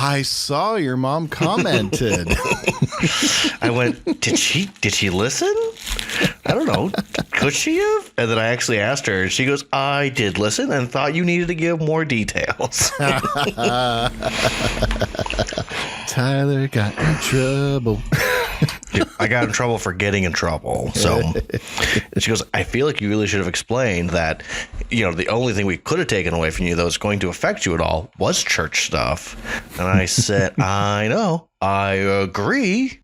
I saw your mom commented. I went, did she listen? I don't know. Could she have? And then I actually asked her, and she goes, I did listen and thought you needed to give more details. Tyler got in trouble. I got in trouble for getting in trouble. So and she goes, I feel like you really should have explained that, the only thing we could have taken away from you that was going to affect you at all was church stuff. And I said, I know. I agree.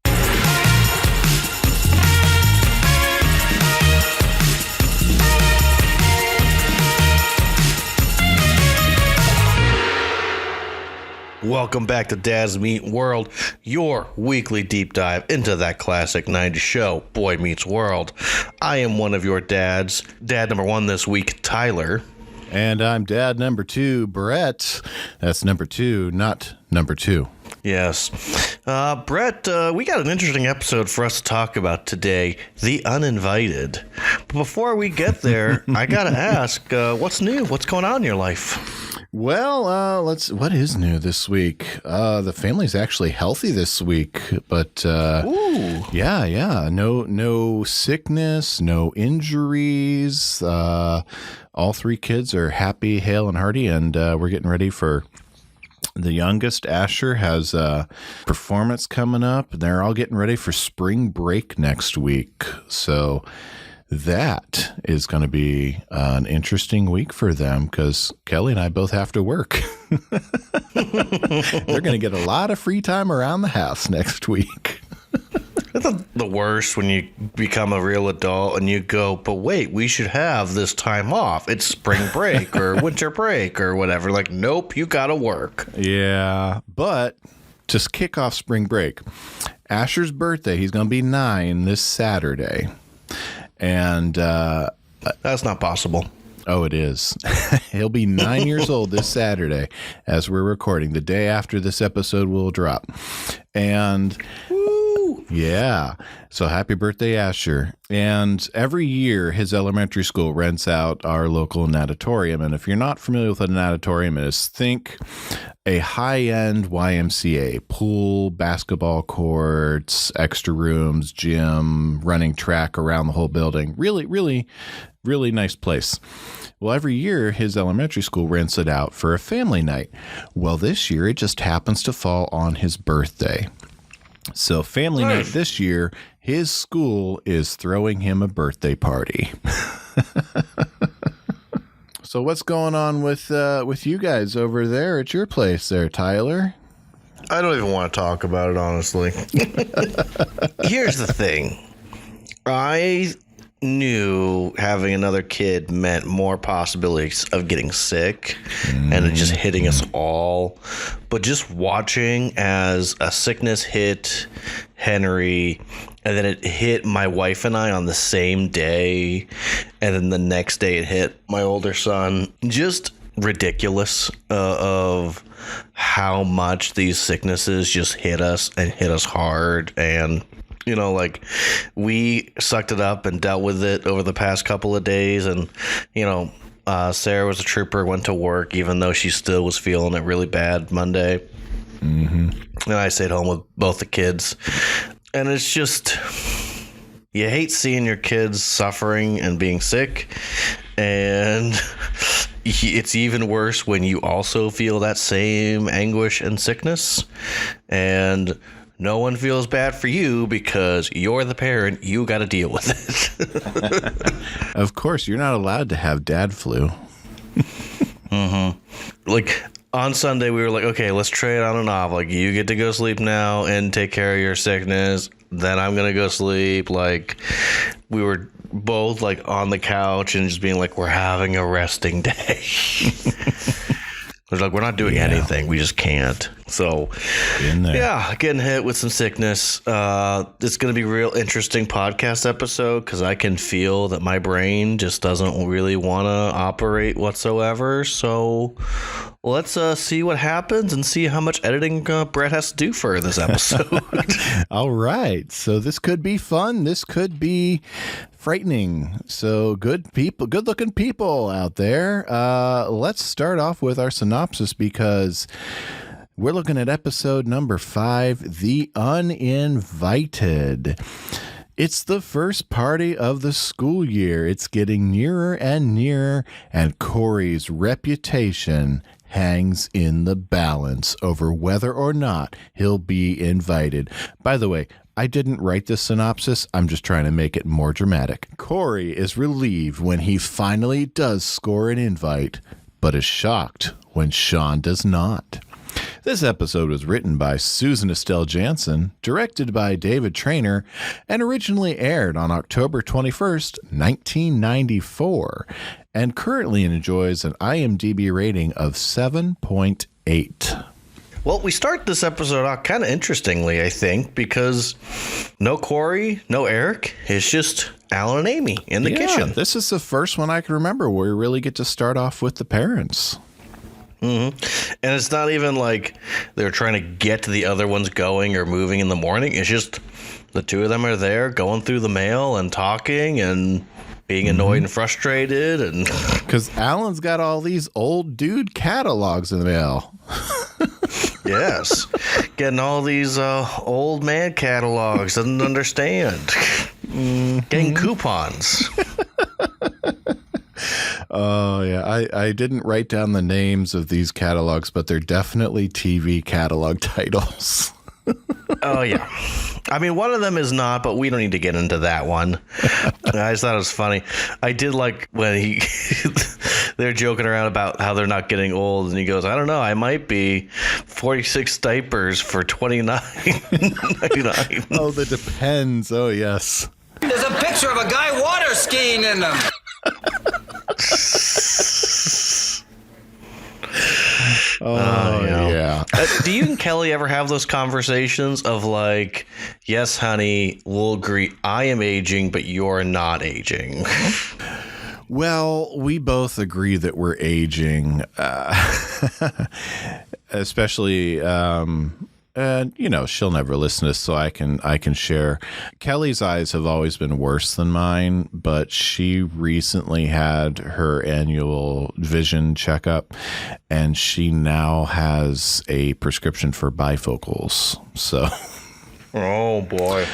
Welcome back to Dads Meet World, your weekly deep dive into that classic 90s show, Boy Meets World. I am one of your dads. Dad number one this week, Tyler. And I'm dad number two, Brett. That's number two, not number two. Yes. Brett, we got an interesting episode for us to talk about today, The Uninvited. But before we get there, I got to ask, what's new? What's going on in your life? Well, what is new this week? The family's actually healthy this week, but yeah. No sickness, no injuries. All three kids are happy, hale, and hearty, and we're getting ready for the youngest. Asher has a performance coming up, and they're all getting ready for spring break next week. So that is going to be an interesting week for them because Kelly and I both have to work. They're going to get a lot of free time around the house next week. That's the worst when you become a real adult and you go, but wait, we should have this time off. It's spring break or winter break or whatever. Like, nope, you got to work. Yeah, but to kick off spring break, Asher's birthday, he's going to be 9 this Saturday. And that's not possible. Oh, it is. He'll be 9 years old this Saturday as we're recording, the day after this episode will drop. And yeah, so happy birthday, Asher. And every year his elementary school rents out our local natatorium. And if you're not familiar with a natatorium, it is, think a high-end YMCA, pool, basketball courts, extra rooms, gym, running track around the whole building. Really, really, really nice place. Well, every year his elementary school rents it out for a family night. Well, this year it just happens to fall on his birthday. So family night this year, his school is throwing him a birthday party. So what's going on with you guys over there at your place there, Tyler? I don't even want to talk about it, honestly. Here's the thing. I knew having another kid meant more possibilities of getting sick and it just hitting us all. But just watching as a sickness hit Henry and then it hit my wife and I on the same day, and then the next day it hit my older son, just ridiculous of how much these sicknesses just hit us and hit us hard. And we sucked it up and dealt with it over the past couple of days. And, Sarah was a trooper, went to work, even though she still was feeling it really bad Monday. Mm-hmm. And I stayed home with both the kids. And it's just, you hate seeing your kids suffering and being sick. And it's even worse when you also feel that same anguish and sickness. And no one feels bad for you because you're the parent. You got to deal with it. Of course, you're not allowed to have dad flu. Mm-hmm. Like on Sunday, we were like, okay, let's trade on and off. Like, you get to go sleep now and take care of your sickness. Then I'm going to go sleep. Like, we were both like on the couch and just being like, we're having a resting day. It's like, we're not doing anything. We just can't. So, getting hit with some sickness. It's going to be a real interesting podcast episode because I can feel that my brain just doesn't really want to operate whatsoever. So let's see what happens and see how much editing Brett has to do for this episode. All right. So this could be fun. This could be frightening. So good looking people out there. Let's start off with our synopsis because We're looking at episode number 5, The Uninvited. It's the first party of the school year. It's getting nearer and nearer, and Cory's reputation hangs in the balance over whether or not he'll be invited. By the way, I didn't write this synopsis. I'm just trying to make it more dramatic. Cory is relieved when he finally does score an invite, but is shocked when Sean does not. This episode was written by Susan Estelle Jansen, directed by David Trainer, and originally aired on October 21st, 1994, and currently enjoys an IMDb rating of 7.8. Well, we start this episode out kind of interestingly, I think, because no Cory, no Eric. It's just Alan and Amy in the kitchen. This is the first one I can remember where we really get to start off with the parents. Mm-hmm. And it's not even like they're trying to get the other ones going or moving in the morning. It's just the two of them are there going through the mail and talking and being annoyed and frustrated. And because Alan's got all these old dude catalogs in the mail. Yes, getting all these old man catalogs, doesn't understand. Getting coupons. Oh, yeah. I didn't write down the names of these catalogs, but they're definitely TV catalog titles. Oh, yeah. I mean, one of them is not, but we don't need to get into that one. I just thought it was funny. I did like when they're joking around about how they're not getting old, and he goes, I don't know, I might be 46 diapers for $29.99. Oh, the Depends. Oh, yes. There's a picture of a guy water skiing in them. Oh, yeah. Do you and Kelly ever have those conversations of like, yes, honey, we'll agree I am aging, but you're not aging? Well, we both agree that we're aging, especially, and you know, she'll never listen to this, so I can share. Kelly's eyes have always been worse than mine, but she recently had her annual vision checkup, and she now has a prescription for bifocals. So, oh boy.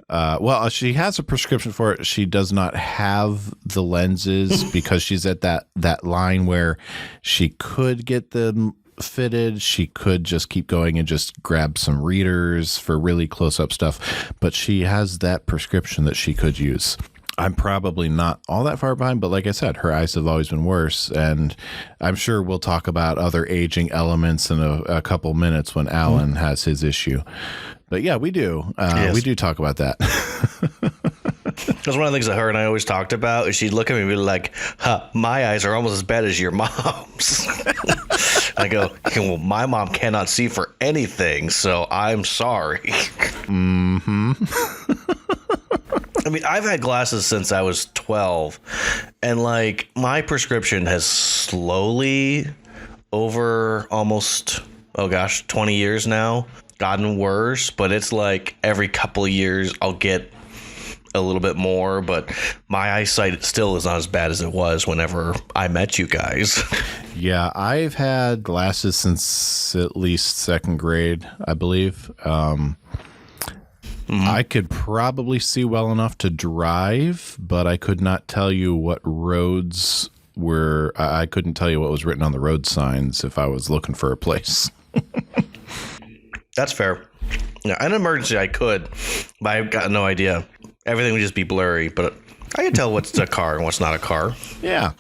Well, she has a prescription for it. She does not have the lenses because she's at that line where she could get them fitted. She could just keep going and just grab some readers for really close-up stuff, but she has that prescription that she could use. I'm probably not all that far behind, but like I said, her eyes have always been worse, and I'm sure we'll talk about other aging elements in a couple minutes when Alan has his issue. But yeah, we do. Yes. We do talk about that. Because one of the things that her and I always talked about is she'd look at me and be like, my eyes are almost as bad as your mom's. I go, well, my mom cannot see for anything, so I'm sorry. Mm-hmm. I mean, I've had glasses since I was 12, and like my prescription has slowly over almost, 20 years now gotten worse, but it's like every couple of years I'll get a little bit more, but my eyesight still is not as bad as it was whenever I met you guys. Yeah, I've had glasses since at least second grade, I believe. I could probably see well enough to drive, but I could not tell you what roads were. I couldn't tell you what was written on the road signs if I was looking for a place. That's fair. Yeah, in an emergency I could, but I've got no idea. Everything would just be blurry, but I can tell what's a car and what's not a car. Yeah.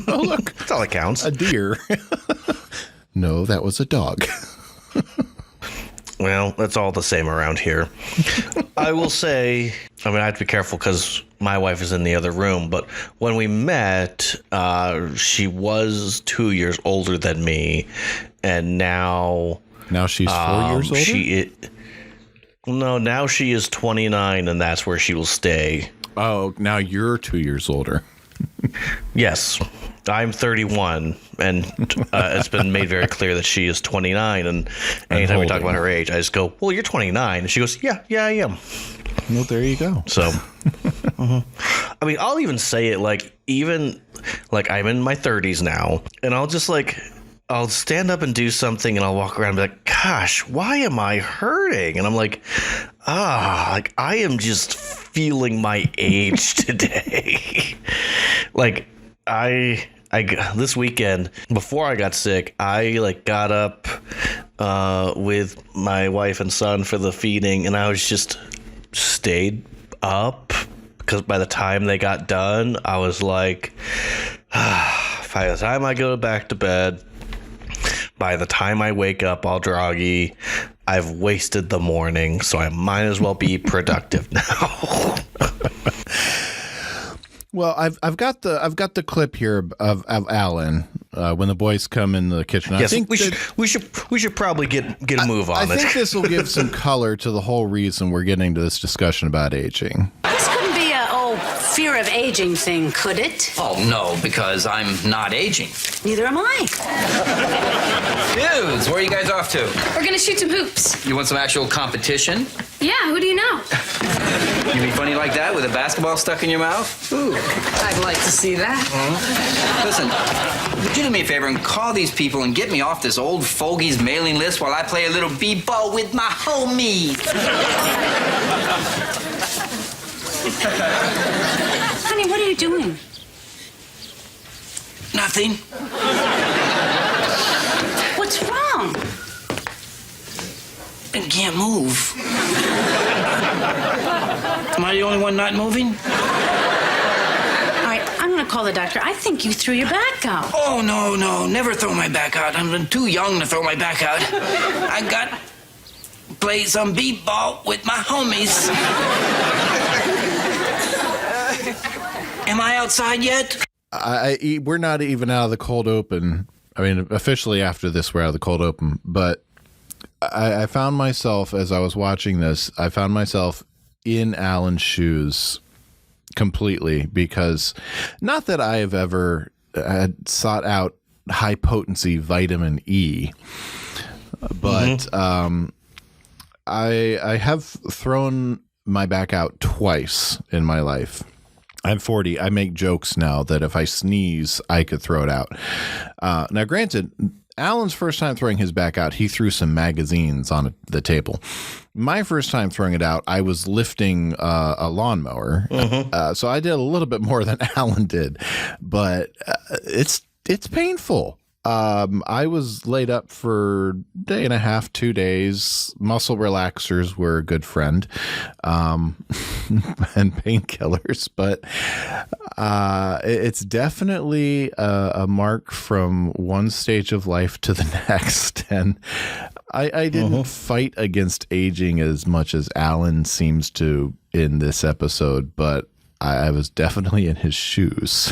Oh, look. That's all that counts. A deer. No, that was a dog. Well, that's all the same around here. I will say, I mean, I have to be careful because my wife is in the other room, but when we met, she was 2 years older than me, and now... Now she's 4 years older? No, now she is 29, and that's where she will stay. Oh, now you're 2 years older. Yes, I'm 31, and it's been made very clear that she is 29. And anytime we talk about her age, I just go, "Well, you're 29," and she goes, "Yeah, I am." Well, there you go. So, I mean, I'll even say it like I'm in my 30s now, and I'll just like I'll stand up and do something and I'll walk around and be like, gosh, why am I hurting? And I'm like, like I am just feeling my age today. Like I this weekend before I got sick, I like got up with my wife and son for the feeding, and I was just stayed up because by the time they got done, I was like, by the time I go back to bed, by the time I wake up all groggy, I've wasted the morning, so I might as well be productive now. Well, I've got the clip here of Alan when the boys come in the kitchen. Yes, I think we should probably get a move on it. I think this will give some color to the whole reason we're getting to this discussion about aging. This couldn't be a fear of aging thing, could it? Oh, no, because I'm not aging. Neither am I. Dudes, where are you guys off to? We're gonna shoot some hoops. You want some actual competition? Yeah, who do you know? You be funny like that with a basketball stuck in your mouth? Ooh. I'd like to see that. Listen, would you do me a favor and call these people and get me off this old fogey's mailing list while I play a little b-ball with my homies? Honey, what are you doing? Nothing. What's wrong? I can't move. Am I the only one not moving? All right, I'm going to call the doctor. I think you threw your back out. Oh, no. Never throw my back out. I'm too young to throw my back out. I got to play some b-ball with my homies. Am I outside yet? We're not even out of the cold open. I mean, officially after this, we're out of the cold open. But I found myself, as I was watching this, I found myself in Alan's shoes completely, because not that I have ever had sought out high potency vitamin E, but I have thrown my back out twice in my life. I'm 40. I make jokes now that if I sneeze, I could throw it out. Now, granted, Alan's first time throwing his back out, he threw some magazines on the table. My first time throwing it out, I was lifting a lawnmower. So I did a little bit more than Alan did, but it's painful. I was laid up for a day and a half, 2 days. Muscle relaxers were a good friend, and painkillers. But it's definitely a mark from one stage of life to the next. And I didn't fight against aging as much as Alan seems to in this episode, but I was definitely in his shoes.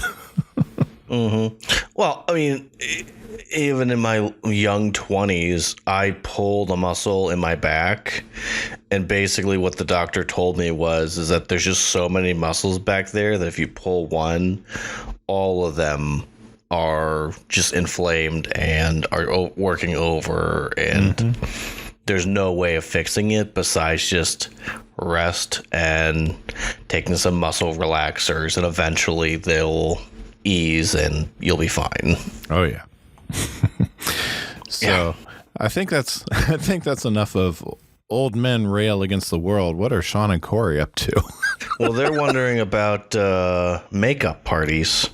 Well, I mean, even in my young 20s, I pulled a muscle in my back, and basically what the doctor told me is that there's just so many muscles back there that if you pull one, all of them are just inflamed and are working over, and there's no way of fixing it besides just rest and taking some muscle relaxers, and eventually they'll ease and you'll be fine. Oh yeah. So I think that's enough of old men rail against the world. What are Sean and Cory up to? Well, they're wondering about makeup parties.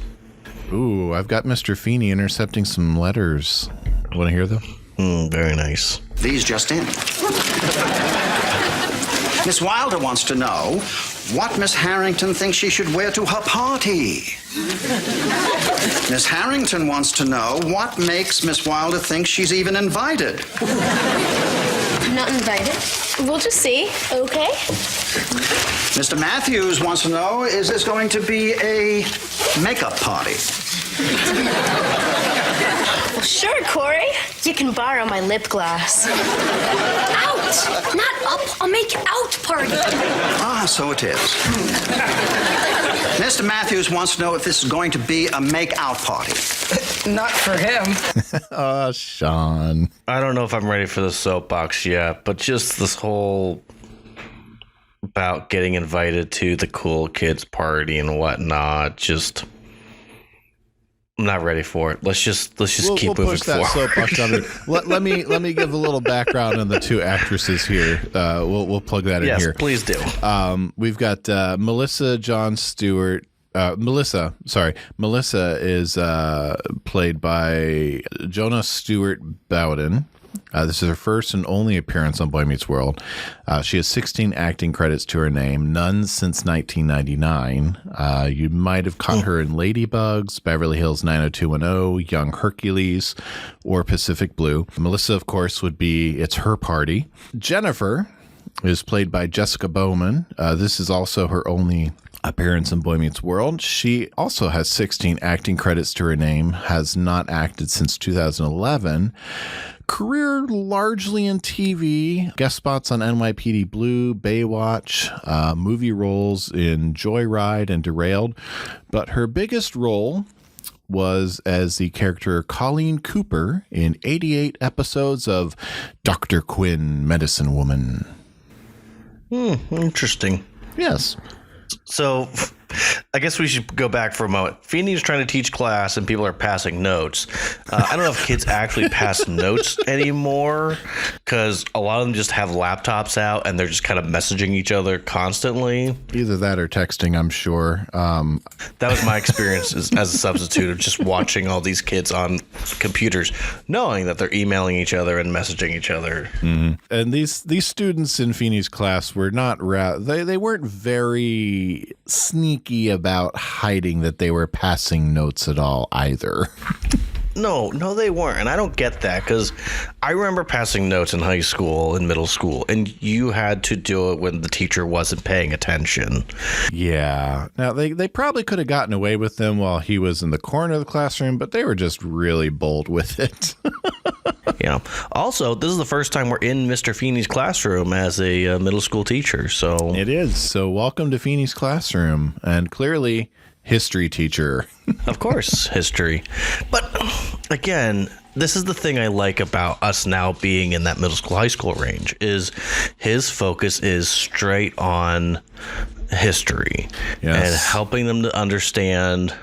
Ooh, I've got Mr. Feeney intercepting some letters. Want to hear them? Very nice. These just in. Miss Wilder wants to know what Miss Harrington thinks she should wear to her party. Miss Harrington wants to know what makes Miss Wilder think she's even invited. I'm not invited. We'll just see. Okay. Mr. Matthews wants to know, is this going to be a makeup party? Well, sure, Cory. You can borrow my lip gloss. Out! Not up. I'll make out party. Ah, so it is. Mr. Matthews wants to know if this is going to be a make-out party. Not for him. Oh, Sean. I don't know if I'm ready for the soapbox yet, but just this whole about getting invited to the cool kids party and whatnot, just I'm not ready for it. Let's just keep we'll moving push that forward. soapbox on it. Let me give a little background on the two actresses here. We'll plug that in Yes, here. please do. We've got Melissa John Stewart. Melissa is played by Jonah Stewart Bowden. This is her first and only appearance on Boy Meets World. She has 16 acting credits to her name, none since 1999. You might have caught her in Ladybugs, Beverly Hills 90210, Young Hercules, or Pacific Blue. Melissa, of course, it's her party. Jennifer is played by Jessica Bowman. This is also her only appearance in Boy Meets World. She also has 16 acting credits to her name, has not acted since 2011. Career largely in TV, guest spots on NYPD Blue, Baywatch, movie roles in Joyride and Derailed. But her biggest role was as the character Colleen Cooper in 88 episodes of Dr. Quinn, Medicine Woman. Interesting. Yes. So I guess we should go back for a moment. Feeney's trying to teach class and people are passing notes. I don't know if kids actually pass notes anymore because a lot of them just have laptops out and they're just kind of messaging each other constantly. Either that or texting, I'm sure. That was my experience as a substitute of just watching all these kids on computers, knowing that they're emailing each other and messaging each other. Mm-hmm. And these students in Feeney's class were not they weren't very sneaky about hiding that they were passing notes at all either. No, they weren't. And I don't get that because I remember passing notes in high school and middle school, and you had to do it when the teacher wasn't paying attention. Yeah. Now, they probably could have gotten away with them while he was in the corner of the classroom, but they were just really bold with it. Yeah. Also, this is the first time we're in Mr. Feeney's classroom as a middle school teacher. So it is. So welcome to Feeney's classroom. And clearly, history teacher. Of course, history. But again, this is the thing I like about us now being in that middle school, high school range is his focus is straight on history and helping them to understand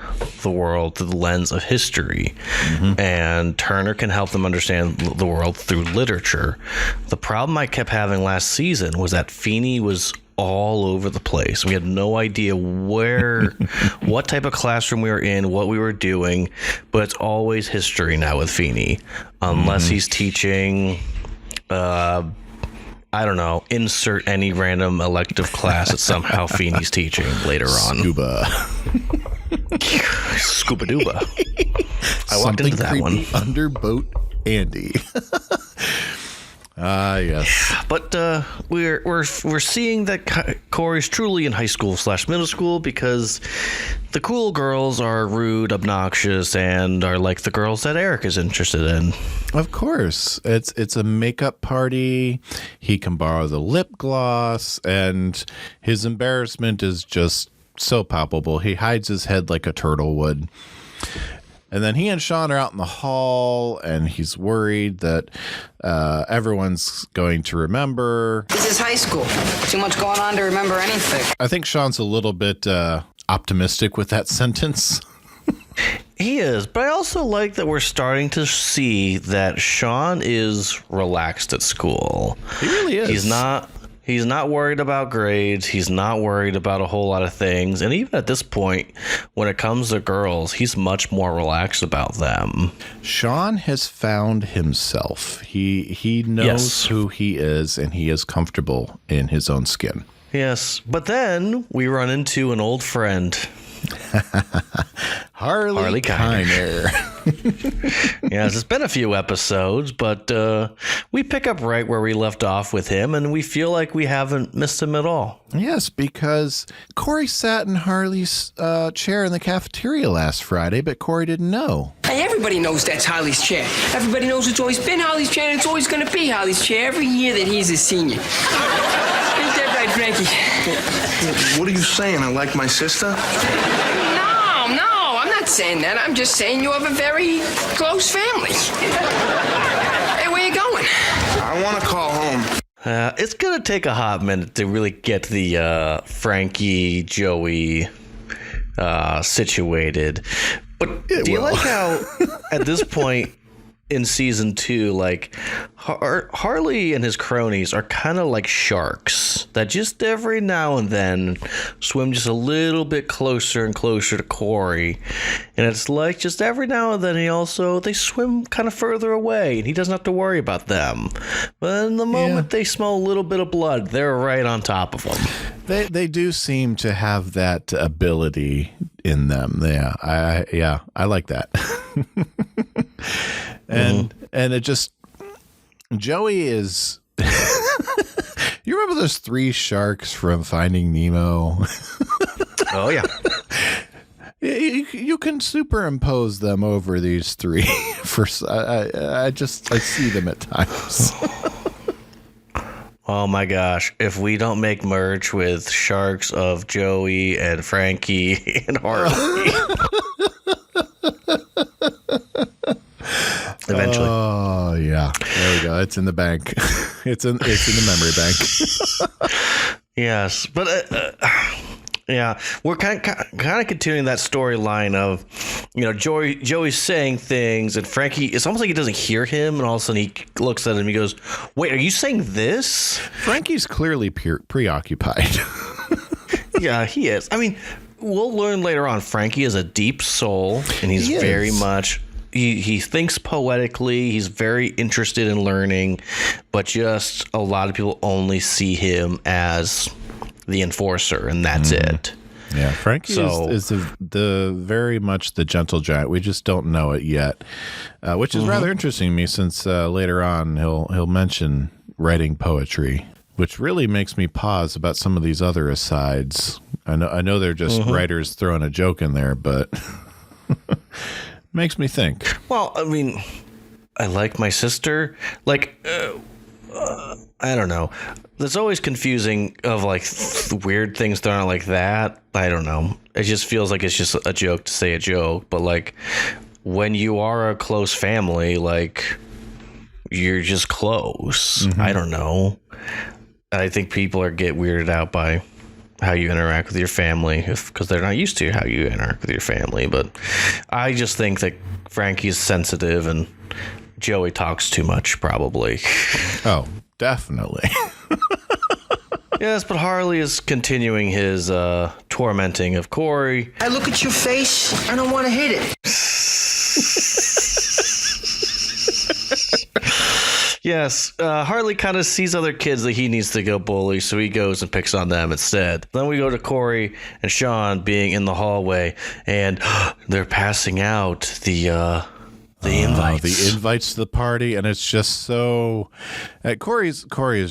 the world through the lens of history. Mm-hmm. And Turner can help them understand the world through literature. The problem I kept having last season was that Feeney was all over the place. We had no idea what type of classroom we were in, what we were doing, but it's always history now with Feeney, unless he's teaching, I don't know, insert any random elective class that somehow Feeney's teaching later on. Scuba dooba. I walked into that one. Underboat Andy. Yes. But we're seeing that Cory's truly in high school / middle school because the cool girls are rude, obnoxious, and are like the girls that Eric is interested in. Of course. It's a makeup party. He can borrow the lip gloss, and his embarrassment is just so palpable. He hides his head like a turtle would. And then he and Sean are out in the hall, and he's worried that everyone's going to remember. This is high school. Too much going on to remember anything. I think Sean's a little bit optimistic with that sentence. He is, but I also like that we're starting to see that Sean is relaxed at school. He really is. He's not worried about grades. He's not worried about a whole lot of things. And even at this point, when it comes to girls, he's much more relaxed about them. Sean has found himself. He knows who he is, and he is comfortable in his own skin. Yes, but then we run into an old friend. Harley Kiner. Yes, it's been a few episodes, but we pick up right where we left off with him, and we feel like we haven't missed him at all. Yes, because Cory sat in Harley's chair in the cafeteria last Friday, but Cory didn't know. Hey, everybody knows that's Holly's chair. Everybody knows it's always been Holly's chair, and it's always going to be Holly's chair every year that he's a senior. Ain't that right, Frankie? What are you saying? I like my sister? No, I'm not saying that. I'm just saying you have a very close family. Hey, where you going? I want to call home. It's going to take a hot minute to really get the Frankie, Joey situated. But do you like how at this point in season 2, like Harley and his cronies are kind of like sharks that just every now and then swim just a little bit closer and closer to Cory, and it's like just every now and then they swim kind of further away and he doesn't have to worry about them, but in the moment they smell a little bit of blood, they're right on top of them. They do seem to have that ability in them. I like that. And it just, Joey is, you remember those 3 sharks from Finding Nemo? Oh yeah. You can superimpose them over these 3. I see them at times. Oh my gosh, if we don't make merch with sharks of Joey and Frankie and Harley. Eventually. Oh yeah, there we go. It's in the bank. It's in the memory bank. Yes, but yeah, we're kind of continuing that storyline of, Joey's saying things and Frankie. It's almost like he doesn't hear him, and all of a sudden he looks at him. He goes, "Wait, are you saying this?" Frankie's clearly preoccupied. Yeah, he is. I mean, we'll learn later on. Frankie is a deep soul, and he's very much. He thinks poetically. He's very interested in learning, but just a lot of people only see him as the enforcer, and that's it. Yeah, Frankie is the very much the gentle giant. We just don't know it yet, which is rather interesting to me, since later on he'll mention writing poetry, which really makes me pause about some of these other asides. I know they're just writers throwing a joke in there, but. Makes me think. Well, I mean, I like my sister. Like, I don't know. It's always confusing of like weird things thrown out like that. I don't know. It just feels like it's just a joke to say a joke. But like, when you are a close family, like, you're just close. I don't know. I think people get weirded out by how you interact with your family because they're not used to how you interact with your family. But I just think that Frankie's sensitive and Joey talks too much, probably. Oh, definitely. Yes, but Harley is continuing his tormenting of Cory. I look at your face, I don't want to hit it. Yes, Harley kind of sees other kids that he needs to go bully, so he goes and picks on them instead. Then we go to Cory and Sean being in the hallway, and they're passing out the invites. The invites to the party, and it's just so... Cory is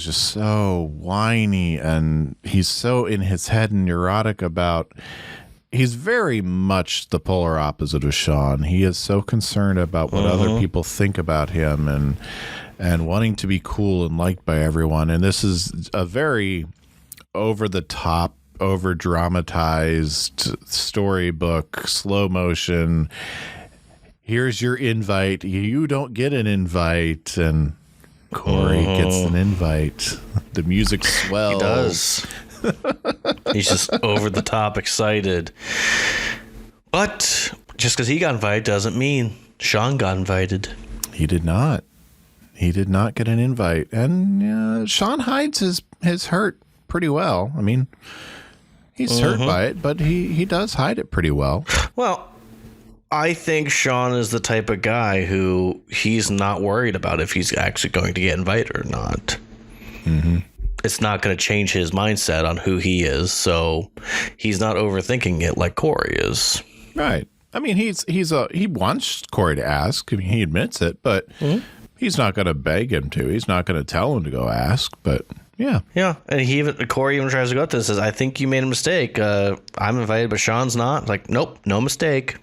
just so whiny, and he's so in his head and neurotic about... He's very much the polar opposite of Sean. He is so concerned about what other people think about him, and wanting to be cool and liked by everyone. And this is a very over-the-top, over-dramatized storybook, slow motion. Here's your invite. You don't get an invite. And Cory gets an invite. The music swells. He does. He's just over-the-top excited. But just because he got invited doesn't mean Sean got invited. He did not. He did not get an invite. And Sean hides his hurt pretty well. I mean, he's hurt by it, but he does hide it pretty well. Well, I think Sean is the type of guy who he's not worried about if he's actually going to get invited or not. It's not going to change his mindset on who he is, so he's not overthinking it like Cory is. Right. I mean, he wants Cory to ask. I mean, he admits it, but he's not going to beg him to. He's not going to tell him to go ask. But yeah, and Cory even tries to go up to this, says, "I think you made a mistake. I'm invited, but Sean's not." Like, nope, no mistake.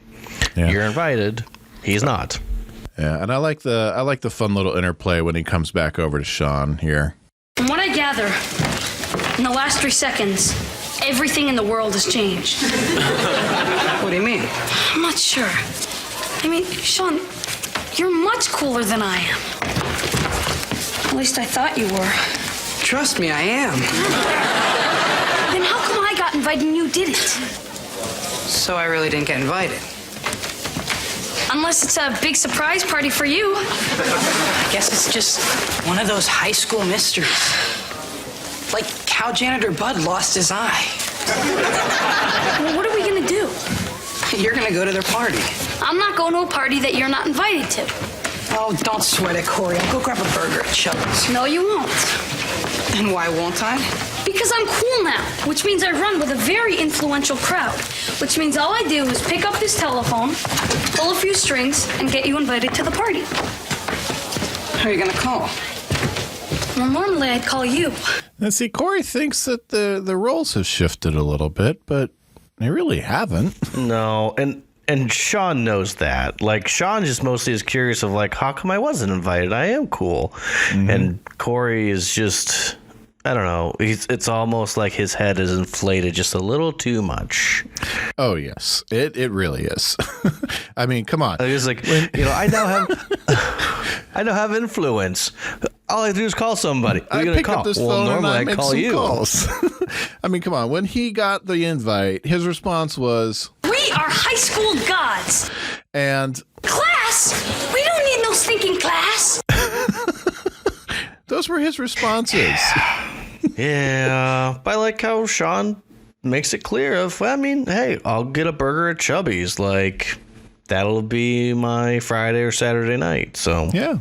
Yeah. You're invited. He's not. Yeah, and I like the fun little interplay when he comes back over to Sean here. From what I gather, in the last 3 seconds, everything in the world has changed. What do you mean? I'm not sure. I mean, Sean, you're much cooler than I am. At least I thought you were. Trust me, I am. Then how come I got invited and you didn't? So I really didn't get invited. Unless it's a big surprise party for you. I guess it's just one of those high school mysteries. Like how janitor Bud lost his eye. Well, what are we gonna do? You're gonna go to their party. I'm not going to a party that you're not invited to. Oh, don't sweat it, Cory. I'll go grab a burger at Chubby's. No, you won't. And why won't I? Because I'm cool now, which means I run with a very influential crowd, which means all I do is pick up this telephone, pull a few strings, and get you invited to the party. Who are you gonna call? Well, normally I'd call you. And see, Cory thinks that the roles have shifted a little bit, but they really haven't. No, and Sean knows that. Like, Sean just mostly is curious of, like, how come I wasn't invited? I am cool. Mm-hmm. And Cory is just, I don't know. It's almost like his head is inflated just a little too much. Oh, yes. It really is. I mean, come on. It's like, I now have influence. All I do is call somebody. I pick up this phone normally and I make call some you. calls. I mean, come on. When he got the invite, his response was, We are high school gods. And class? We don't need no stinking class. Those were his responses. Yeah. I like how Sean makes it clear of, I mean, hey, I'll get a burger at Chubby's. Like, that'll be my Friday or Saturday night. So yeah.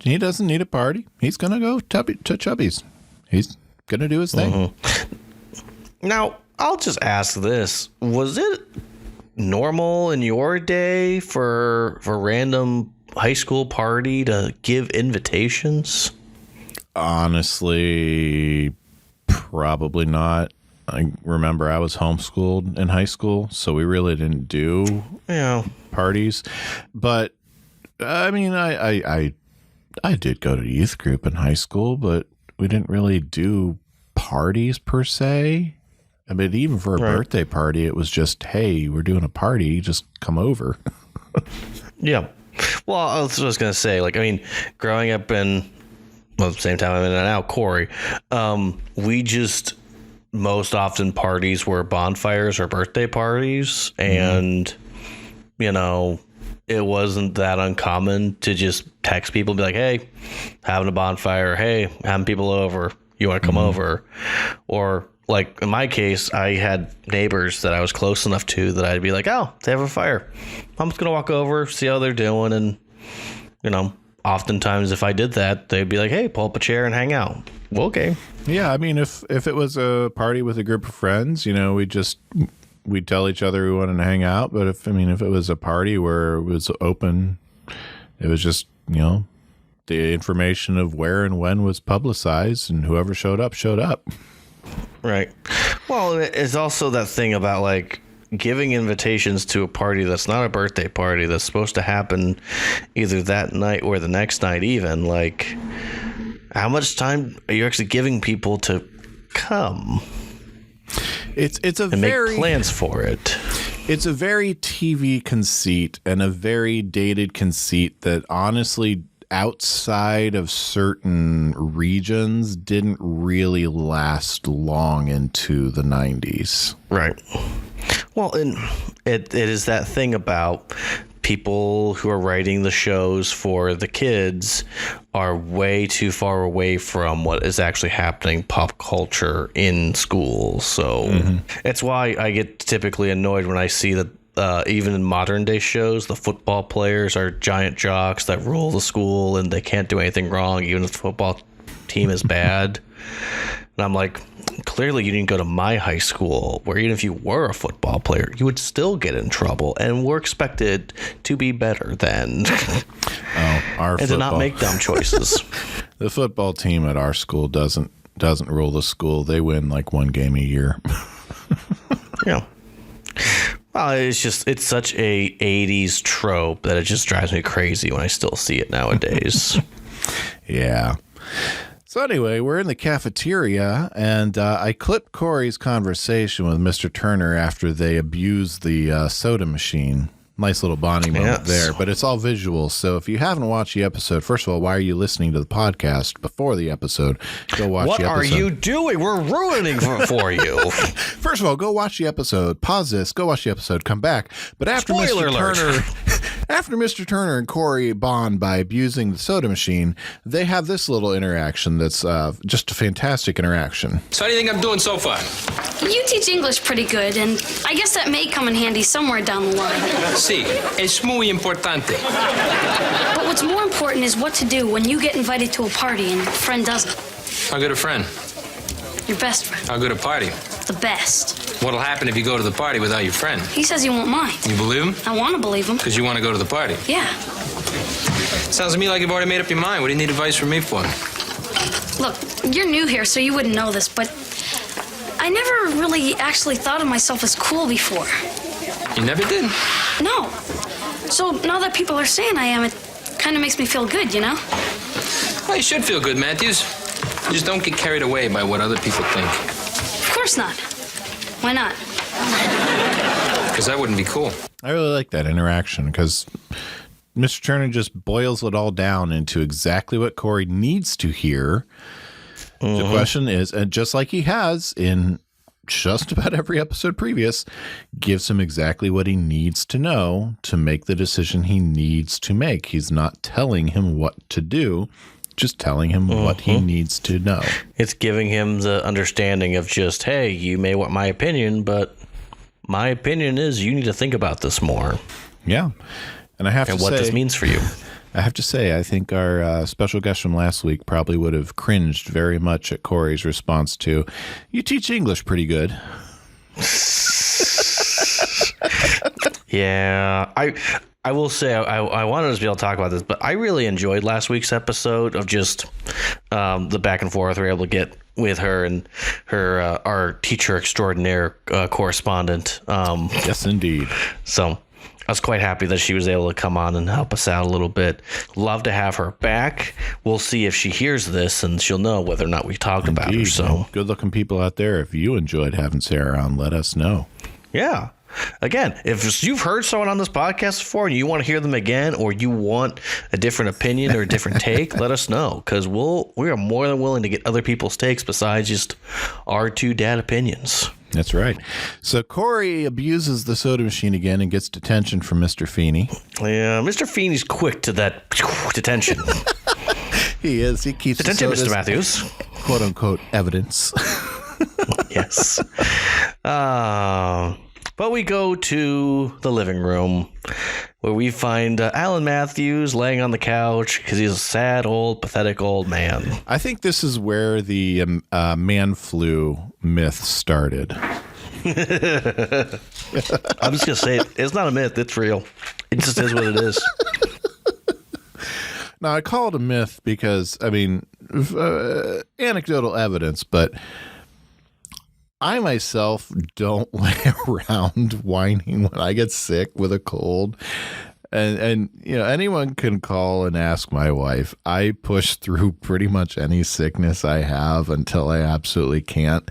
He doesn't need a party. He's going to go to Chubby's. He's going to do his thing. Mm-hmm. Now, I'll just ask this. Was it normal in your day for random high school party to give invitations? Honestly, probably not. I remember I was homeschooled in high school, so we really didn't do parties. But, I mean, I did go to youth group in high school, but we didn't really do parties per se. I mean, even for a birthday party, it was just, hey, we're doing a party, just come over. Yeah. Well, I was just going to say, like, I mean, growing up at the same time I'm in now, Cory, we just most often parties were bonfires or birthday parties. And, it wasn't that uncommon to just text people and be like, hey, having a bonfire, hey, having people over, you want to come over? Or like in my case, I had neighbors that I was close enough to that I'd be like, oh, they have a fire. I'm just going to walk over, see how they're doing. And, oftentimes if I did that, they'd be like, hey, pull up a chair and hang out. Well, okay. Yeah, I mean, if it was a party with a group of friends, we'd tell each other we wanted to hang out. But if it was a party where it was open, it was just, the information of where and when was publicized, and whoever showed up, showed up. Right. Well, it's also that thing about, like, giving invitations to a party that's not a birthday party that's supposed to happen either that night or the next night even. Like, how much time are you actually giving people to come? Make plans for it. It's a very TV conceit and a very dated conceit that honestly, outside of certain regions, didn't really last long into the 90s. Right. Well, and it is that thing about people who are writing the shows for the kids are way too far away from what is actually happening pop culture in schools. So it's why I get typically annoyed when I see that even in modern day shows, the football players are giant jocks that rule the school and they can't do anything wrong, even if the football team is bad. And I'm like, clearly you didn't go to my high school, where even if you were a football player, you would still get in trouble, and we're expected to be better than and to not make dumb choices. The football team at our school doesn't rule the school. They win like one game a year. Yeah. Well, it's such a 80s trope that it just drives me crazy when I still see it nowadays. Yeah. So anyway, we're in the cafeteria, and I clipped Cory's conversation with Mr. Turner after they abused the soda machine. Nice little bonding moment there, but it's all visual. So if you haven't watched the episode, first of all, why are you listening to the podcast before the episode? Go watch the episode. What are you doing? We're ruining for you. First of all, go watch the episode. Pause this. Go watch the episode. Come back. But after Mr. Turner and Cory bond by abusing the soda machine, they have this little interaction that's just a fantastic interaction. So how do you think I'm doing so far? You teach English pretty good, and I guess that may come in handy somewhere down the line. Sí, es muy importante. But what's more important is what to do when you get invited to a party and your friend doesn't. How good a friend? Your best friend. How good a party? The best. What'll happen if you go to the party without your friend? He says he won't mind. You believe him? I want to believe him. Because you want to go to the party? Yeah. Sounds to me like you've already made up your mind. What do you need advice from me for? Look, you're new here, so you wouldn't know this, but I never really actually thought of myself as cool before. You never did? No. So now that people are saying I am, it kind of makes me feel good, you know? Well, you should feel good, Matthews. You just don't get carried away by what other people think. Of course not. Why not? Because that wouldn't be cool. I really like that interaction because Mr. Turner just boils it all down into exactly what Cory needs to hear. The question is, and just like he has in just about every episode previous, gives him exactly what he needs to know to make the decision he needs to make. He's not telling him what to do, just telling him what he needs to know. It's giving him the understanding of just, hey, you may want my opinion, but my opinion is you need to think about this more. Yeah. And I have to say, what this means for you. I have to say, I think our special guest from last week probably would have cringed very much at Cory's response to, you teach English pretty good. Yeah, I will say I wanted us to be able to talk about this, but I really enjoyed last week's episode of just the back and forth we were able to get with her and her our teacher extraordinaire correspondent. Yes, indeed. So I was quite happy that she was able to come on and help us out a little bit. Love to have her back. We'll see if she hears this and she'll know whether or not we talked about her. So good-looking people out there, if you enjoyed having Sarah on, let us know. Yeah. Again, if you've heard someone on this podcast before and you want to hear them again, or you want a different opinion or a different take, let us know, because we are more than willing to get other people's takes besides just our two dad opinions. That's right. So Cory abuses the soda machine again and gets detention from Mr. Feeney. Yeah, Mr. Feeney's quick to that detention. He is. He keeps detention, Mr. Matthews. Quote unquote evidence. Yes. But we go to the living room where we find Alan Matthews laying on the couch because he's a sad, old, pathetic old man. I think this is where the man flu myth started. I'm just going to say it's not a myth. It's real. It just is what it is. Now, I call it a myth because, I mean, anecdotal evidence, but I myself don't lay around whining when I get sick with a cold. And you know, anyone can call and ask my wife. I push through pretty much any sickness I have until I absolutely can't.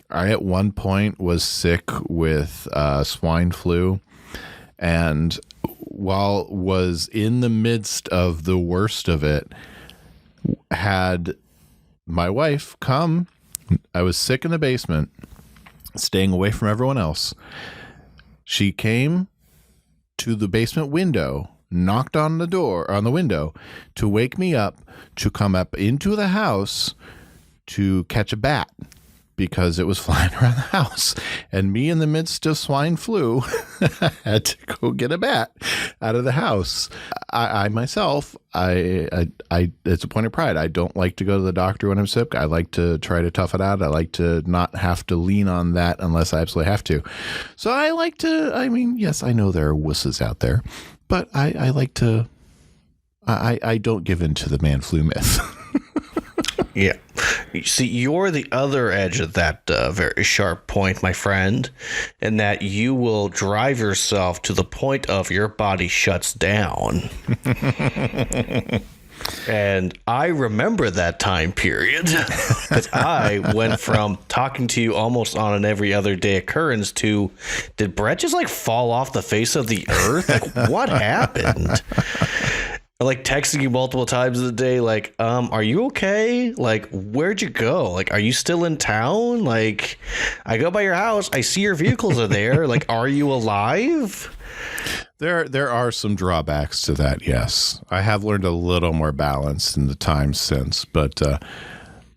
I at one point was sick with swine flu, and while was in the midst of the worst of it, had my wife come. I was sick in the basement, staying away from everyone else. She came to the basement window, knocked on the window to wake me up, to come up into the house to catch a bat because it was flying around the house. And me in the midst of swine flu had to go get a bat out of the house. I myself, it's a point of pride. I don't like to go to the doctor when I'm sick. I like to try to tough it out. I like to not have to lean on that unless I absolutely have to. So I like to, I mean, yes, I know there are wusses out there, but I like to, I don't give in to the man flu myth. Yeah. See, you're the other edge of that very sharp point, my friend, in that you will drive yourself to the point of your body shuts down. And I remember that time period because I went from talking to you almost on an every other day occurrence to, did Brett just like fall off the face of the earth? Like, what happened? Like texting you multiple times a day, like, are you okay? Like, where'd you go? Like, are you still in town? Like, I go by your house, I see your vehicles are there. Like, are you alive? There are some drawbacks to that, yes. I have learned a little more balance in the time since, but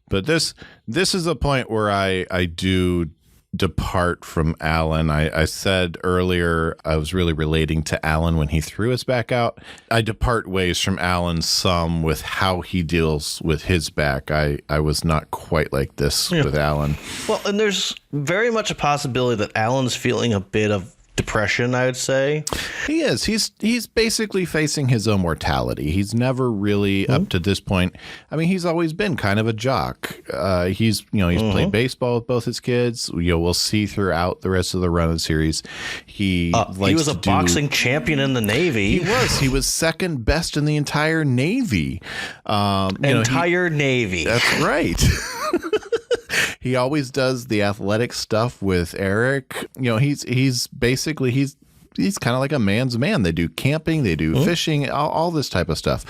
this is a point where I do depart from Alan. I said earlier I was really relating to Alan when he threw us back out. I depart ways from Alan some with how he deals with his back. I was not quite like this with Alan. Well, and there's very much a possibility that Alan's feeling a bit of depression, I would say. He is. He's basically facing his own mortality. He's never really up to this point. I mean, he's always been kind of a jock. He's played baseball with both his kids. We'll see throughout the rest of the run of the series. He was a boxing champion in the Navy. He was second best in the entire Navy. Navy. That's right. He always does the athletic stuff with Eric. He's basically he's kind of like a man's man. They do camping, they do fishing, all this type of stuff.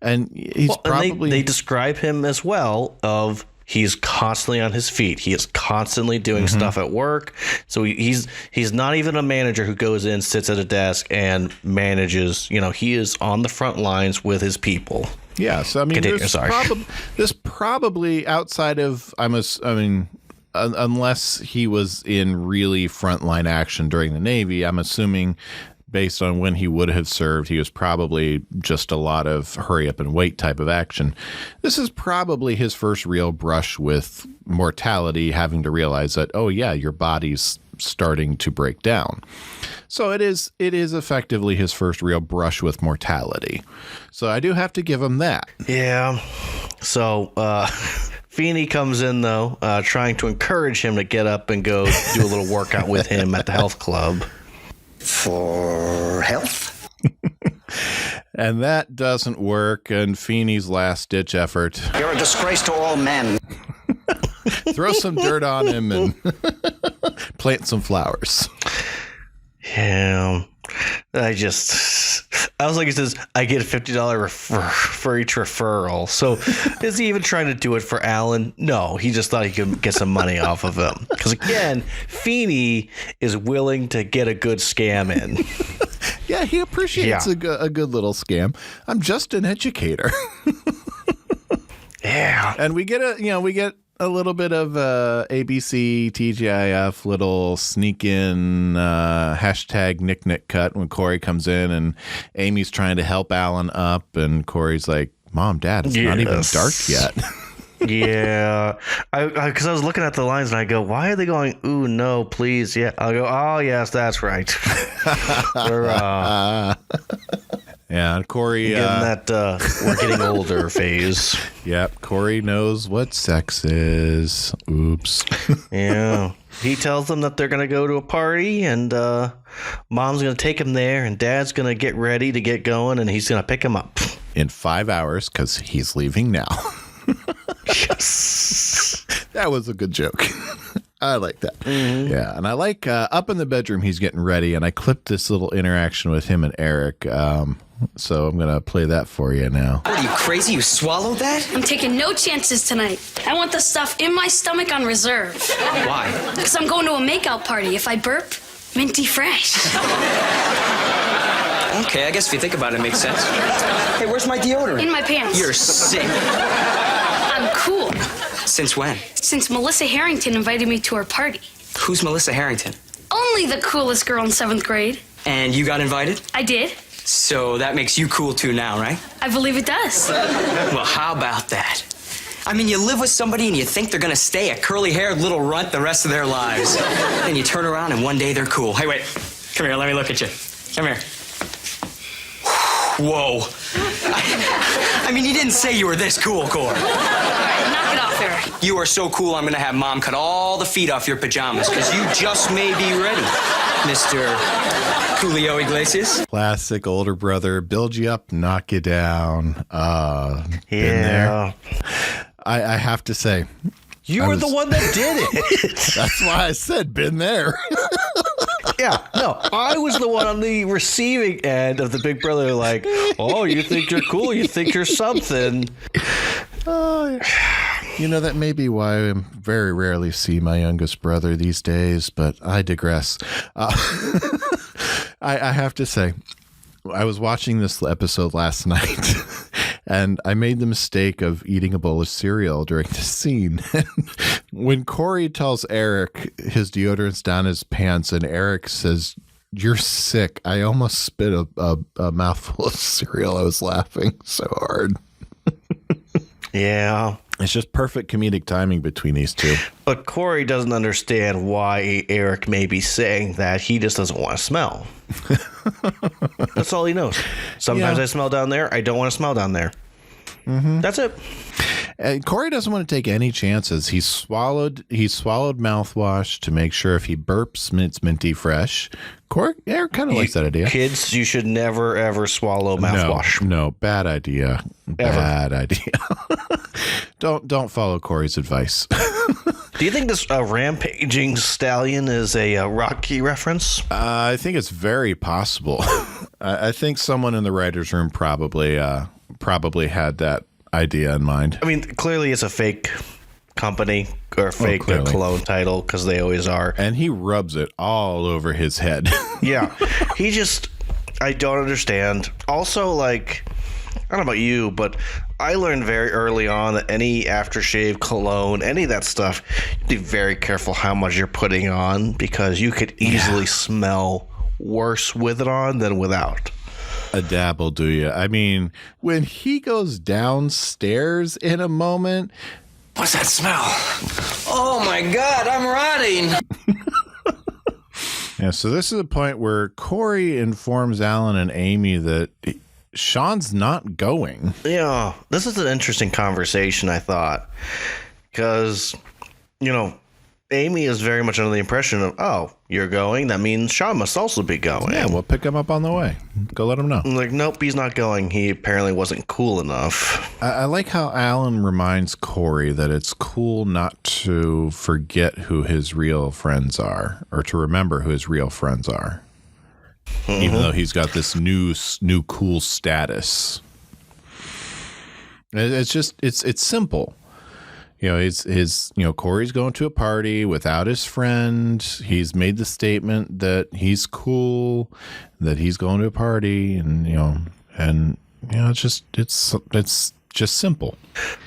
And they describe him as well of he's constantly on his feet. He is constantly doing stuff at work. So he's not even a manager who goes in, sits at a desk and manages. He is on the front lines with his people. Yes, I mean, this probably outside of unless he was in really frontline action during the Navy, I'm assuming based on when he would have served, he was probably just a lot of hurry up and wait type of action. This is probably his first real brush with mortality, having to realize that, oh yeah, your body's starting to break down. So it is effectively his first real brush with mortality. So I do have to give him that. Yeah. So Feeney comes in, though, trying to encourage him to get up and go do a little workout with him at the health club. For health? And that doesn't work. And Feeney's last-ditch effort. You're a disgrace to all men. Throw some dirt on him and plant some flowers. Yeah. I was like, he says, I get a $50 for each referral. So is he even trying to do it for Alan? No, he just thought he could get some money off of him. Because again, Feeney is willing to get a good scam in. Yeah, he appreciates a good little scam. I'm just an educator. Yeah. And we get a little bit of ABC, TGIF, little sneak in hashtag Nick cut when Cory comes in and Amy's trying to help Alan up and Cory's like, Mom, Dad, it's not even dark yet. Yeah. Because I was looking at the lines and I go, why are they going, ooh, no, please? Yeah. I'll go, oh, yes, that's right. Yeah, and Cory getting that we're getting older phase. Yep, Cory knows what sex is. Oops. Yeah. He tells them that they're going to go to a party and Mom's going to take him there and Dad's going to get ready to get going and he's going to pick him up. In 5 hours, because he's leaving now. Yes. That was a good joke. I like that. Mm-hmm. Yeah, and I like up in the bedroom, he's getting ready, and I clipped this little interaction with him and Eric. So I'm going to play that for you now. What, are you crazy? You swallowed that? I'm taking no chances tonight. I want the stuff in my stomach on reserve. Why? Because I'm going to a makeout party. If I burp, minty fresh. Okay, I guess if you think about it, it makes sense. Hey, where's my deodorant? In my pants. You're sick. I'm cool. Since when? Since Melissa Harrington invited me to her party. Who's Melissa Harrington? Only the coolest girl in 7th grade. And you got invited? I did. So that makes you cool too now, right? I believe it does. Well, how about that? I mean, you live with somebody and you think they're gonna stay a curly-haired little runt the rest of their lives. Then you turn around and one day they're cool. Hey, wait. Come here, let me look at you. Come here. Whoa. I mean, you didn't say you were this cool, Cory. All right, knock it off, Eric. You are so cool, I'm gonna have Mom cut all the feet off your pajamas, because you just may be ready, Mr. Julio Iglesias. Classic older brother, build you up, knock you down. Been there. I have to say, You were the one that did it. that's why I said been there. Yeah, no, I was the one on the receiving end of the big brother, like, oh, you think you're cool, you think you're something. You know, that may be why I very rarely see my youngest brother these days, but I digress. I have to say, I was watching this episode last night, and I made the mistake of eating a bowl of cereal during the scene. When Cory tells Eric his deodorant's down his pants, and Eric says, "You're sick," I almost spit a mouthful of cereal. I was laughing so hard. Yeah. It's just perfect comedic timing between these two. But Cory doesn't understand why Eric may be saying that. He just doesn't want to smell. That's all he knows. Sometimes I smell down there. I don't want to smell down there. Mm-hmm. That's it. And Cory doesn't want to take any chances. He swallowed mouthwash to make sure if he burps, it's minty fresh. Eric kind of likes that idea. Kids, you should never, ever swallow mouthwash. No, bad idea. Bad idea. Don't follow Cory's advice. Do you think this rampaging stallion is a Rocky reference? I think it's very possible. I think someone in the writer's room probably had that idea in mind. I mean, clearly it's a fake company or fake cologne title, because they always are. And he rubs it all over his head. Yeah. I don't understand. Also, like, I don't know about you, but I learned very early on that any aftershave, cologne, any of that stuff, you be very careful how much you're putting on, because you could easily smell worse with it on than without. A dab will do you. I mean, when he goes downstairs in a moment. What's that smell? Oh my God, I'm rotting. Yeah, so this is a point where Cory informs Alan and Amy that Sean's not going. Yeah, this is an interesting conversation, I thought, because, Amy is very much under the impression of, oh, you're going, that means Sean must also be going. Yeah, we'll pick him up on the way. Go let him know. I'm like, nope, he's not going. He apparently wasn't cool enough. I like how Alan reminds Cory that it's cool not to forget who his real friends are, or to remember who his real friends are, even though he's got this new cool status. It's simple. Cory's going to a party without his friend. He's made the statement that he's cool, that he's going to a party, and it's just simple.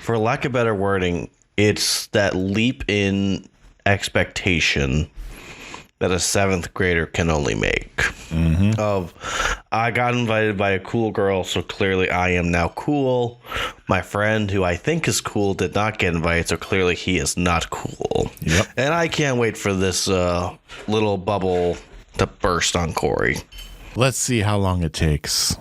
For lack of better wording, it's that leap in expectation that a seventh grader can only make. Mm-hmm. Of, I got invited by a cool girl, so clearly I am now cool. My friend, who I think is cool, did not get invited, so clearly he is not cool. Yep. And I can't wait for this little bubble to burst on Cory. Let's see how long it takes.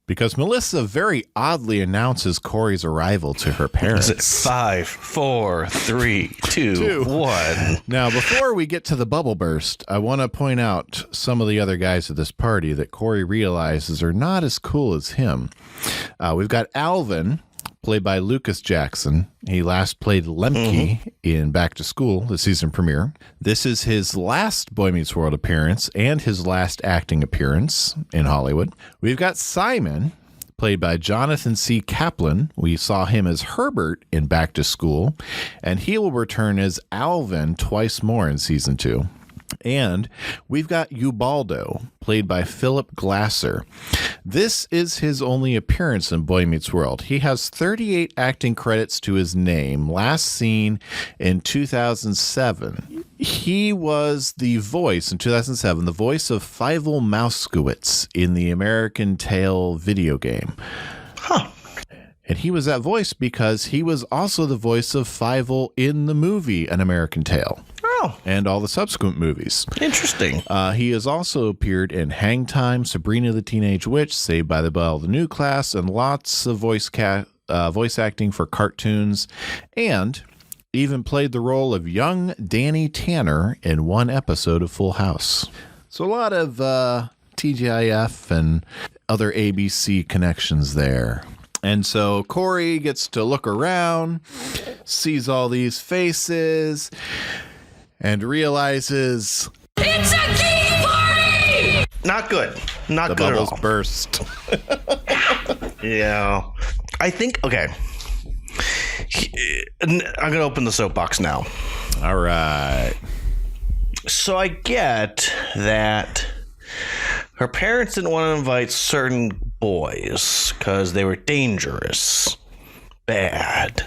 Because Melissa very oddly announces Cory's arrival to her parents. Is it 5, 4, 3, 2, 1? Now, before we get to the bubble burst, I want to point out some of the other guys at this party that Cory realizes are not as cool as him. We've got Alvin, played by Lucas Jackson. He last played Lemke in Back to School, the season premiere. This is his last Boy Meets World appearance and his last acting appearance in Hollywood. We've got Simon, played by Jonathan C. Kaplan. We saw him as Herbert in Back to School, and he will return as Alvin twice more in season 2. And we've got Ubaldo, played by Philip Glasser. This is his only appearance in Boy Meets World. He has 38 acting credits to his name, last seen in 2007. He was the voice, in 2007, the voice of Fievel Mouskowitz in the American Tail video game. Huh. And he was that voice because he was also the voice of Fievel in the movie An American Tail. Oh. And all the subsequent movies. Interesting. He has also appeared in Hang Time, Sabrina the Teenage Witch, Saved by the Bell, The New Class, and lots of voice acting for cartoons. And even played the role of young Danny Tanner in one episode of Full House. So a lot of TGIF and other ABC connections there. And so Cory gets to look around, sees all these faces, and realizes It's a geek party! Not good. Not the good bubbles at all. burst. Yeah. I think, okay. I'm going to open the soapbox now. All right. So I get that her parents didn't want to invite certain boys because they were dangerous, bad.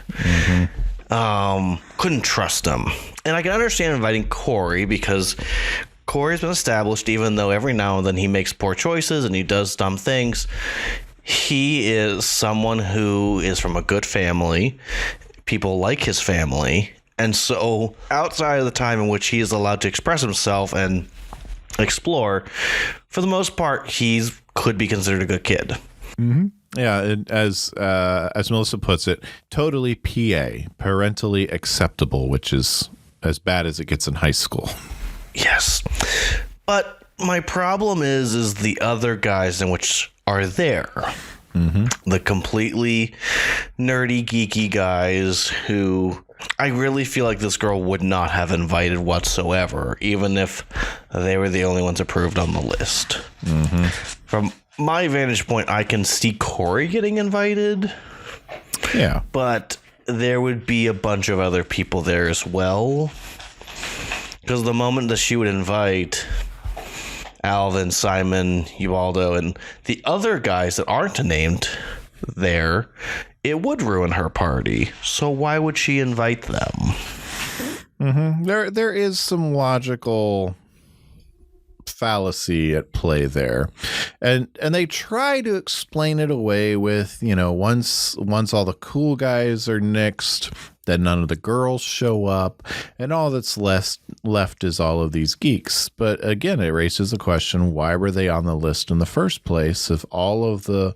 Couldn't trust them. And I can understand inviting Cory because Cory's been established, even though every now and then he makes poor choices and he does dumb things. He is someone who is from a good family. People like his family. And so outside of the time in which he is allowed to express himself and explore, for the most part, he could be considered a good kid. Mm-hmm. Yeah, and as Melissa puts it, totally PA, parentally acceptable, which is as bad as it gets in high school. Yes. But my problem is the other guys in which are there. The completely nerdy, geeky guys who I really feel like this girl would not have invited whatsoever, even if they were the only ones approved on the list. From my vantage point, I can see Cory getting invited. Yeah. But there would be a bunch of other people there as well. Because the moment that she would invite Alvin, Simon, Ubaldo, and the other guys that aren't named there, it would ruin her party. So why would she invite them? There is some logical fallacy at play there, and they try to explain it away with, once all the cool guys are nixed, then none of the girls show up, and all that's left is all of these geeks. But again, it raises the question, why were they on the list in the first place if all of the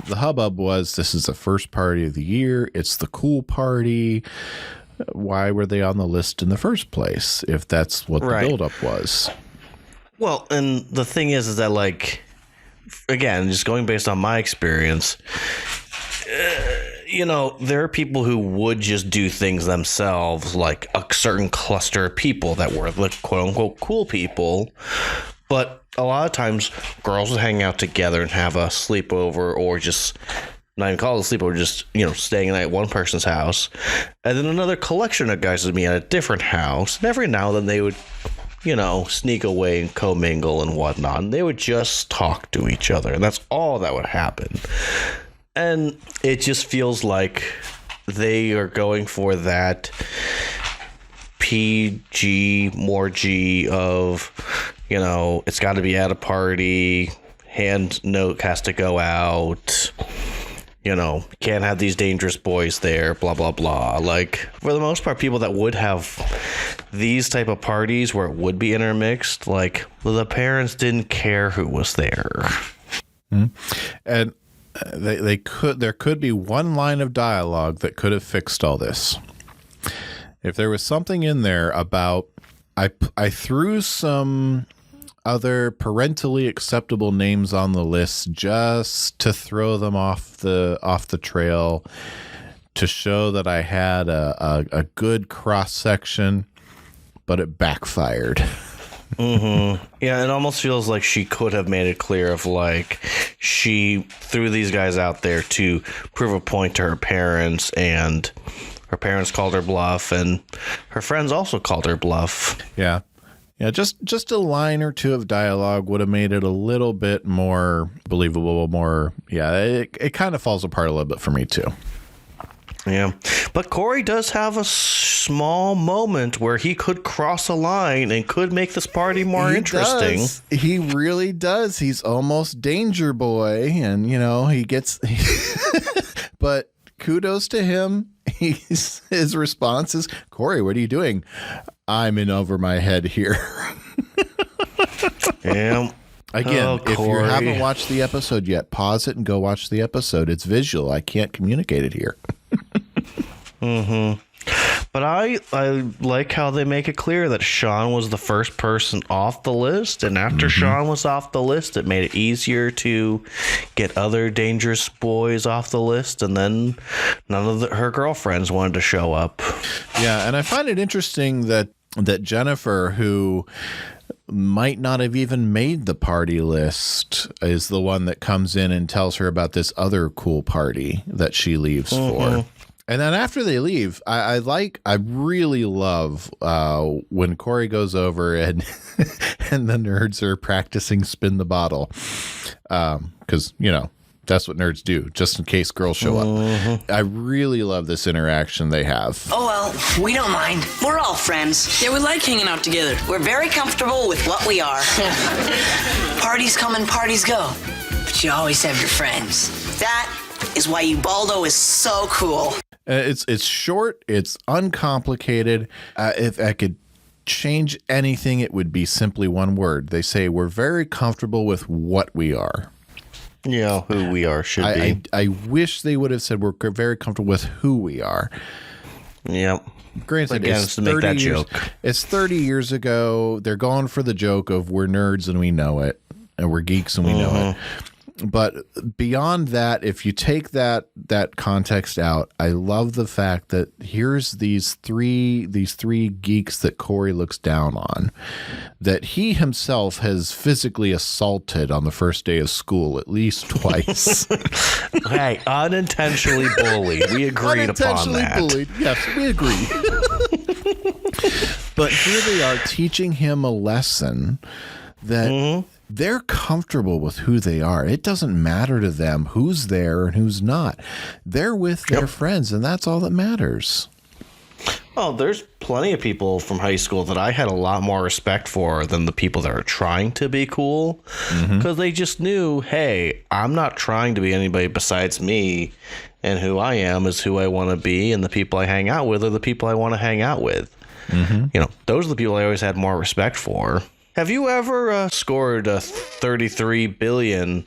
hubbub was, this is the first party of the year, it's the cool party? Why were they on the list in the first place if that's what the buildup was? Well, and the thing is that, like, again, just going based on my experience, there are people who would just do things themselves, like a certain cluster of people that were the quote-unquote cool people. But a lot of times, girls would hang out together and have a sleepover, or just not even call it a sleepover, just, staying the night at one person's house. And then another collection of guys would be at a different house. And every now and then they would, sneak away and commingle and whatnot. And they would just talk to each other. And that's all that would happen. And it just feels like they are going for that PG, more G of, it's got to be at a party, hand note has to go out, can't have these dangerous boys there, blah, blah, blah. Like, for the most part, people that would have these type of parties where it would be intermixed, like, the parents didn't care who was there. And there could be one line of dialogue that could have fixed all this. If there was something in there about, I threw some other parentally acceptable names on the list just to throw them off the trail, to show that I had a good cross section, but it backfired. Yeah, it almost feels like she could have made it clear of, like, she threw these guys out there to prove a point to her parents, and her parents called her bluff, and her friends also called her bluff. Yeah, just a line or two of dialogue would have made it a little bit more believable, it kind of falls apart a little bit for me too. Yeah, but Cory does have a small moment where he could cross a line and could make this party more interesting. He really does. He's almost Danger Boy, and he gets. But kudos to him. His response is, "Cory, what are you doing? I'm in over my head here." Yeah. Again, if you haven't watched the episode yet, pause it and go watch the episode. It's visual. I can't communicate it here. But I like how they make it clear that Sean was the first person off the list, and after Sean was off the list, it made it easier to get other dangerous boys off the list, and then none of her girlfriends wanted to show up. Yeah, and I find it interesting that Jennifer, who might not have even made the party list, is the one that comes in and tells her about this other cool party that she leaves for. And then after they leave, I really love when Cory goes over and the nerds are practicing spin the bottle, because that's what nerds do, just in case girls show up. I really love this interaction they have. Oh, well, we don't mind. We're all friends. Yeah, we like hanging out together. We're very comfortable with what we are. Parties come and parties go. But you always have your friends. That is why Ubaldo is so cool. It's short. It's uncomplicated. If I could change anything, it would be simply one word. They say we're very comfortable with what we are. Yeah, who we are should be. I wish they would have said we're very comfortable with who we are. Yep. Granted, again, it's to make that joke. It's 30 years ago. They're going for the joke of we're nerds and we know it, and we're geeks and we know it. But beyond that, if you take that context out, I love the fact that here's these three geeks that Cory looks down on, that he himself has physically assaulted on the first day of school at least twice. Hey, unintentionally bullied. We agreed upon that. Bullied. Yes, we agree. But here they are teaching him a lesson that they're comfortable with who they are. It doesn't matter to them who's there and who's not. They're with their friends, and that's all that matters. Oh, there's plenty of people from high school that I had a lot more respect for than the people that are trying to be cool, because they just knew, hey, I'm not trying to be anybody besides me, and who I am is who I want to be, and the people I hang out with are the people I want to hang out with. Those are the people I always had more respect for. Have you ever scored 33 billion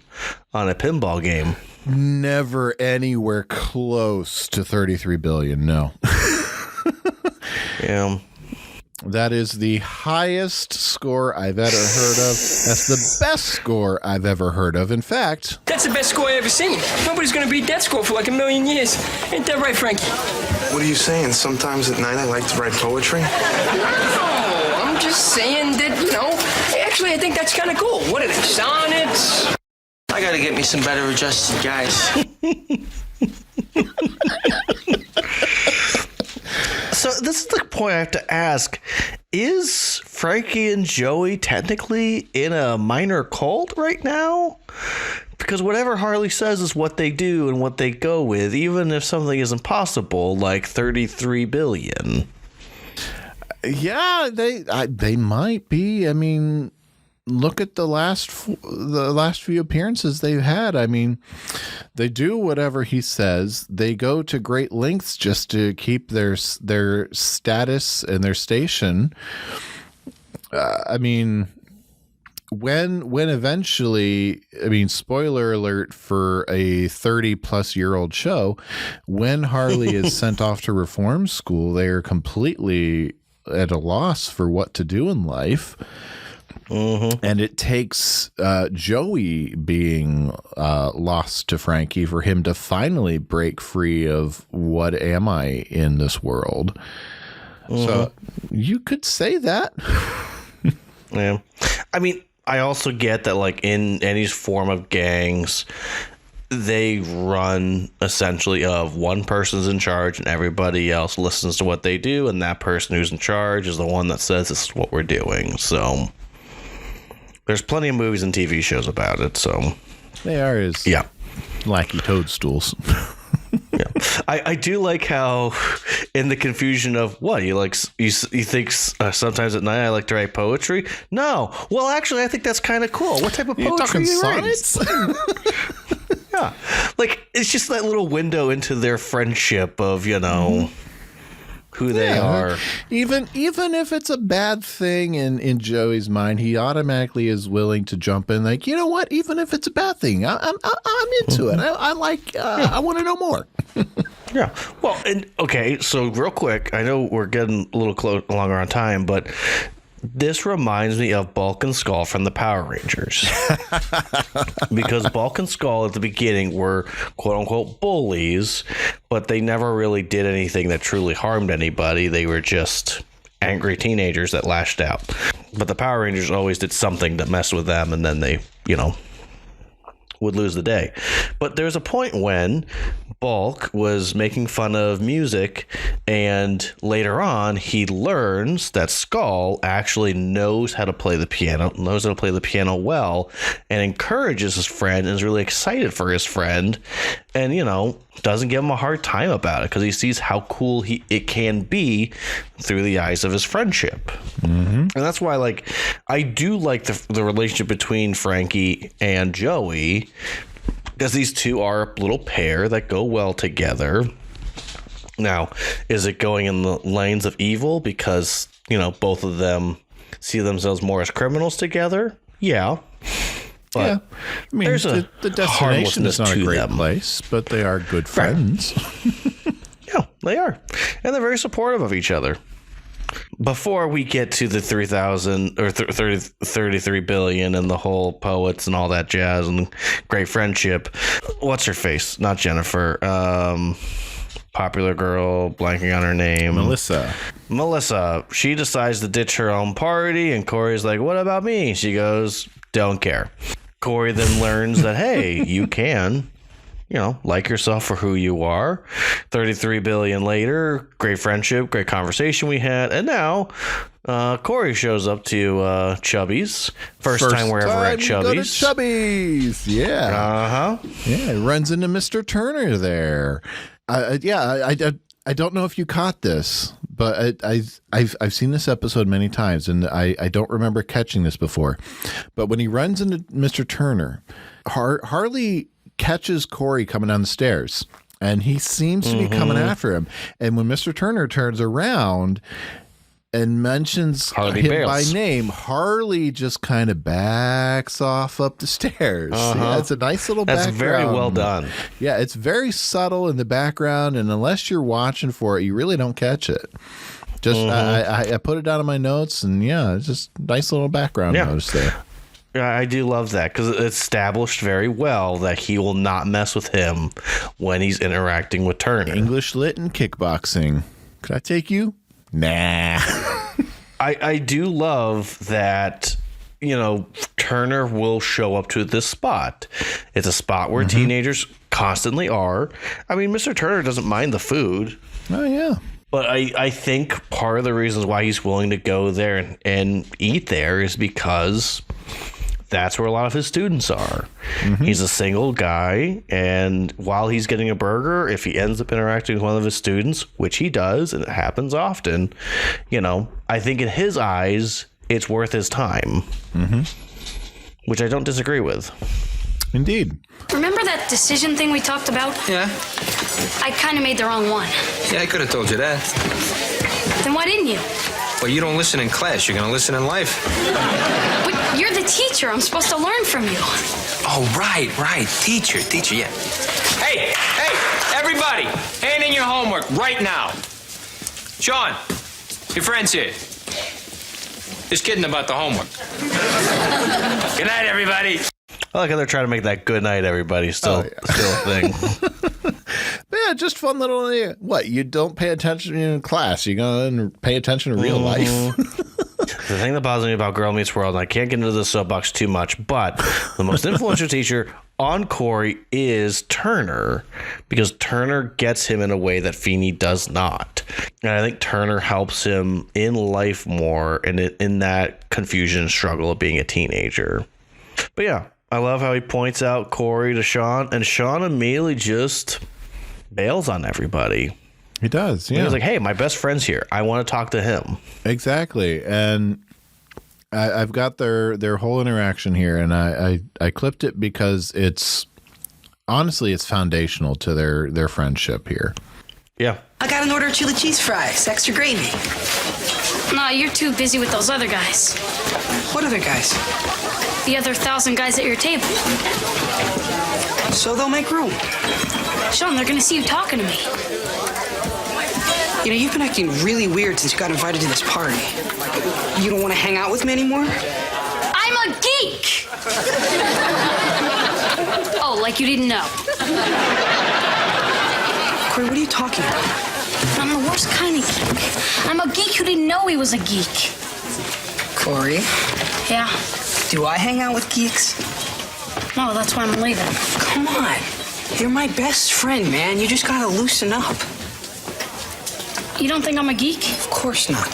on a pinball game? Never anywhere close to 33 billion, no. Yeah. That is the highest score I've ever heard of. That's the best score I've ever heard of. In fact, That's the best score I ever seen. Nobody's gonna beat that score for like 1,000,000 years. Ain't that right, Frankie? What are you saying? Sometimes at night I like to write poetry? No, I'm just saying that, actually I think that's kind of cool. What are they, sonnets? I gotta get me some better adjusted guys. So this is the point I have to ask. Is Frankie and Joey technically in a minor cult right now? Because whatever Harley says is what they do and what they go with, even if something is impossible, like 33 billion. yeah, they might be. I mean, look at the last few appearances they've had. I mean, they do whatever he says. They go to great lengths just to keep their status and their station. I mean, when eventually, I mean, spoiler alert for a 30-plus-year-old show, when Harley is sent off to reform school, they are completely at a loss for what to do in life. And it takes Joey being lost to Frankie for him to finally break free of what am I in this world. So you could say that. Yeah. I mean, I also get that, like, in any form of gangs, they run essentially of one person's in charge and everybody else listens to what they do, and that person who's in charge is the one that says this is what we're doing. So there's plenty of movies and TV shows about it. So They are his lackey toadstools. Yeah, I do like how in the confusion of what you think sometimes at night I like to write poetry. No, well, actually, I think that's kind of cool. What type of poetry are you writing? Yeah, like it's just that little window into their friendship of who they are. Even if it's a bad thing in Joey's mind, he automatically is willing to jump in. Like, you know what? Even if it's a bad thing, I'm into it. I want to know more. Yeah. Well, okay, so real quick, I know we're getting a little longer on time, but this reminds me of Bulk and Skull from the Power Rangers. Because Bulk and Skull at the beginning were quote-unquote bullies, but they never really did anything that truly harmed anybody. They were just angry teenagers that lashed out. But the Power Rangers always did something that messed with them, and then they, would lose the day. But there's a point when Bulk was making fun of music, and later on he learns that Skull actually knows how to play the piano well, and encourages his friend and is really excited for his friend, and doesn't give him a hard time about it because he sees how cool it can be through the eyes of his friendship. And that's why I do like the relationship between Frankie and Joey, because these two are a little pair that go well together. Now, is it going in the lanes of evil because, both of them see themselves more as criminals together? Yeah. But yeah. I mean, there's the destination is not a great place, but they are good friends. Yeah, they are. And they're very supportive of each other. Before we get to the 3,000 or 33 billion and the whole poets and all that jazz and great friendship, what's her face? Not Jennifer. Popular girl, blanking on her name. Melissa. She decides to ditch her own party, and Cory's like, what about me? She goes, don't care. Cory then learns that, hey, you can, like yourself for who you are. 33 billion later, great friendship, great conversation we had. And now Cory shows up to Chubby's. First time we're ever at Chubby's. Go to Chubby's. Yeah. Uh-huh. Yeah, he runs into Mr. Turner there. I don't know if you caught this, but I've seen this episode many times, and I don't remember catching this before. But when he runs into Mr. Turner, Harley catches Cory coming down the stairs, and he seems to be coming after him. And when Mr. Turner turns around and mentions him by name, Harley just kind of backs off up the stairs. Yeah, it's a nice little background. That's very well done. Yeah, it's very subtle in the background, and unless you're watching for it, you really don't catch it. Just I put it down in my notes, and it's just nice little background notice there. Yeah, I do love that because it's established very well that he will not mess with him when he's interacting with Turner. English lit and kickboxing. Could I take you? Nah. I do love that, Turner will show up to this spot. It's a spot where teenagers constantly are. I mean, Mr. Turner doesn't mind the food. Oh, yeah. But I think part of the reasons why he's willing to go there and eat there is because that's where a lot of his students are. He's a single guy, and while he's getting a burger, if he ends up interacting with one of his students, which he does, and it happens often, I think in his eyes, it's worth his time. Which I don't disagree with. Indeed. Remember that decision thing we talked about? Yeah. I kind of made the wrong one. Yeah, I could have told you that. Then why didn't you? Well, you don't listen in class. You're going to listen in life. But you're the teacher. I'm supposed to learn from you. Oh, right. Teacher, yeah. Hey, everybody, hand in your homework right now. Sean, your friend's here. Just kidding about the homework. Good night, everybody. I like how they're trying to make that good night, everybody, still a thing. But yeah, just fun little. What, you don't pay attention in class? You gonna pay attention to real life? The thing that bothers me about Girl Meets World, and I can't get into the soapbox too much, but the most influential teacher on Cory is Turner, because Turner gets him in a way that Feeney does not. And I think Turner helps him in life more and in that confusion and struggle of being a teenager. But yeah, I love how he points out Cory to Sean, and Sean immediately just bails on everybody. He does, yeah. He's like, hey, my best friend's here. I want to talk to him. Exactly. And I've got their whole interaction here, and I clipped it because it's foundational to their friendship here. Yeah. I got an order of chili cheese fries, extra gravy. Nah, you're too busy with those other guys. What other guys? The other 1,000 guys at your table. So they'll make room. Sean, they're gonna see you talking to me. You know, you've been acting really weird since you got invited to this party. You don't want to hang out with me anymore? I'm a geek! Oh, like you didn't know. Cory, what are you talking about? I'm the worst kind of geek. I'm a geek who didn't know he was a geek. Cory, Yeah. do I hang out with geeks? No, that's why I'm leaving. Come on. You're my best friend, man. You just gotta loosen up. You don't think I'm a geek? Of course not.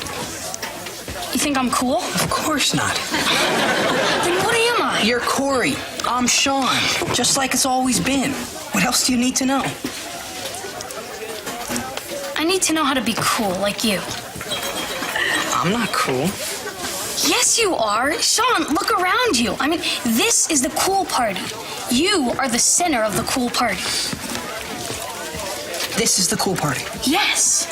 You think I'm cool? Of course not. Then what am I? You're Cory. I'm Sean. Just like it's always been. What else do you need to know? I need to know how to be cool, like you. I'm not cool. Yes, you are. Sean, look around you. I mean, this is the cool party. You are the center of the cool party. This is the cool party. Yes.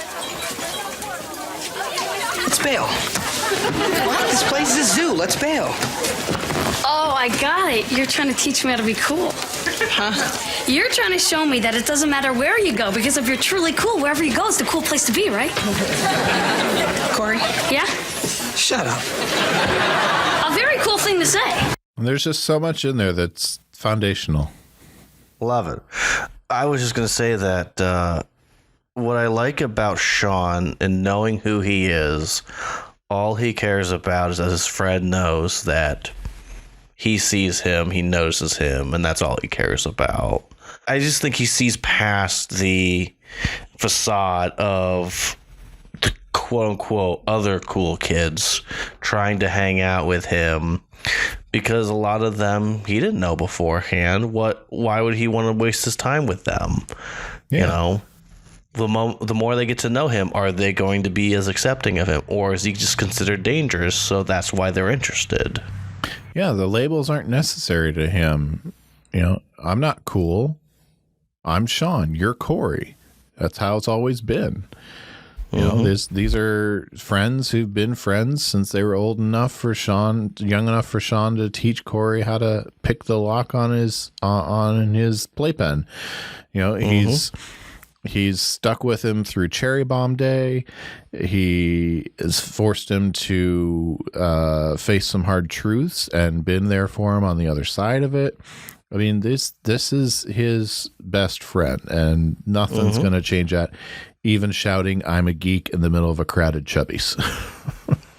Let's bail. What? This place is a zoo. Let's bail. Oh, I got it. You're trying to teach me how to be cool. Huh? You're trying to show me that it doesn't matter where you go, because if you're truly cool, wherever you go is the cool place to be, right? Cory? Yeah? Shut up. A very cool thing to say. And there's just so much in there that's foundational. Love it. I was just going to say that what I like about Sean and knowing who he is, all he cares about is that his friend knows that he sees him, he notices him, and that's all he cares about. I just think he sees past the facade of the quote-unquote other cool kids trying to hang out with him, because a lot of them he didn't know beforehand. Why would he want to waste his time with them? Yeah. You know, the more they get to know him, are they going to be as accepting of him, or is he just considered dangerous, so that's why they're interested? Yeah, the labels aren't necessary to him. You know, I'm not cool. I'm Sean. You're Cory. That's how it's always been. You know, these are friends who've been friends since they were old enough for Sean, young enough for Sean to teach Cory how to pick the lock on his playpen. You know, he's stuck with him through Cherry Bomb Day. He has forced him to face some hard truths and been there for him on the other side of it. I mean, this is his best friend, and nothing's going to change that. Even shouting, "I'm a geek" in the middle of a crowded Chubby's.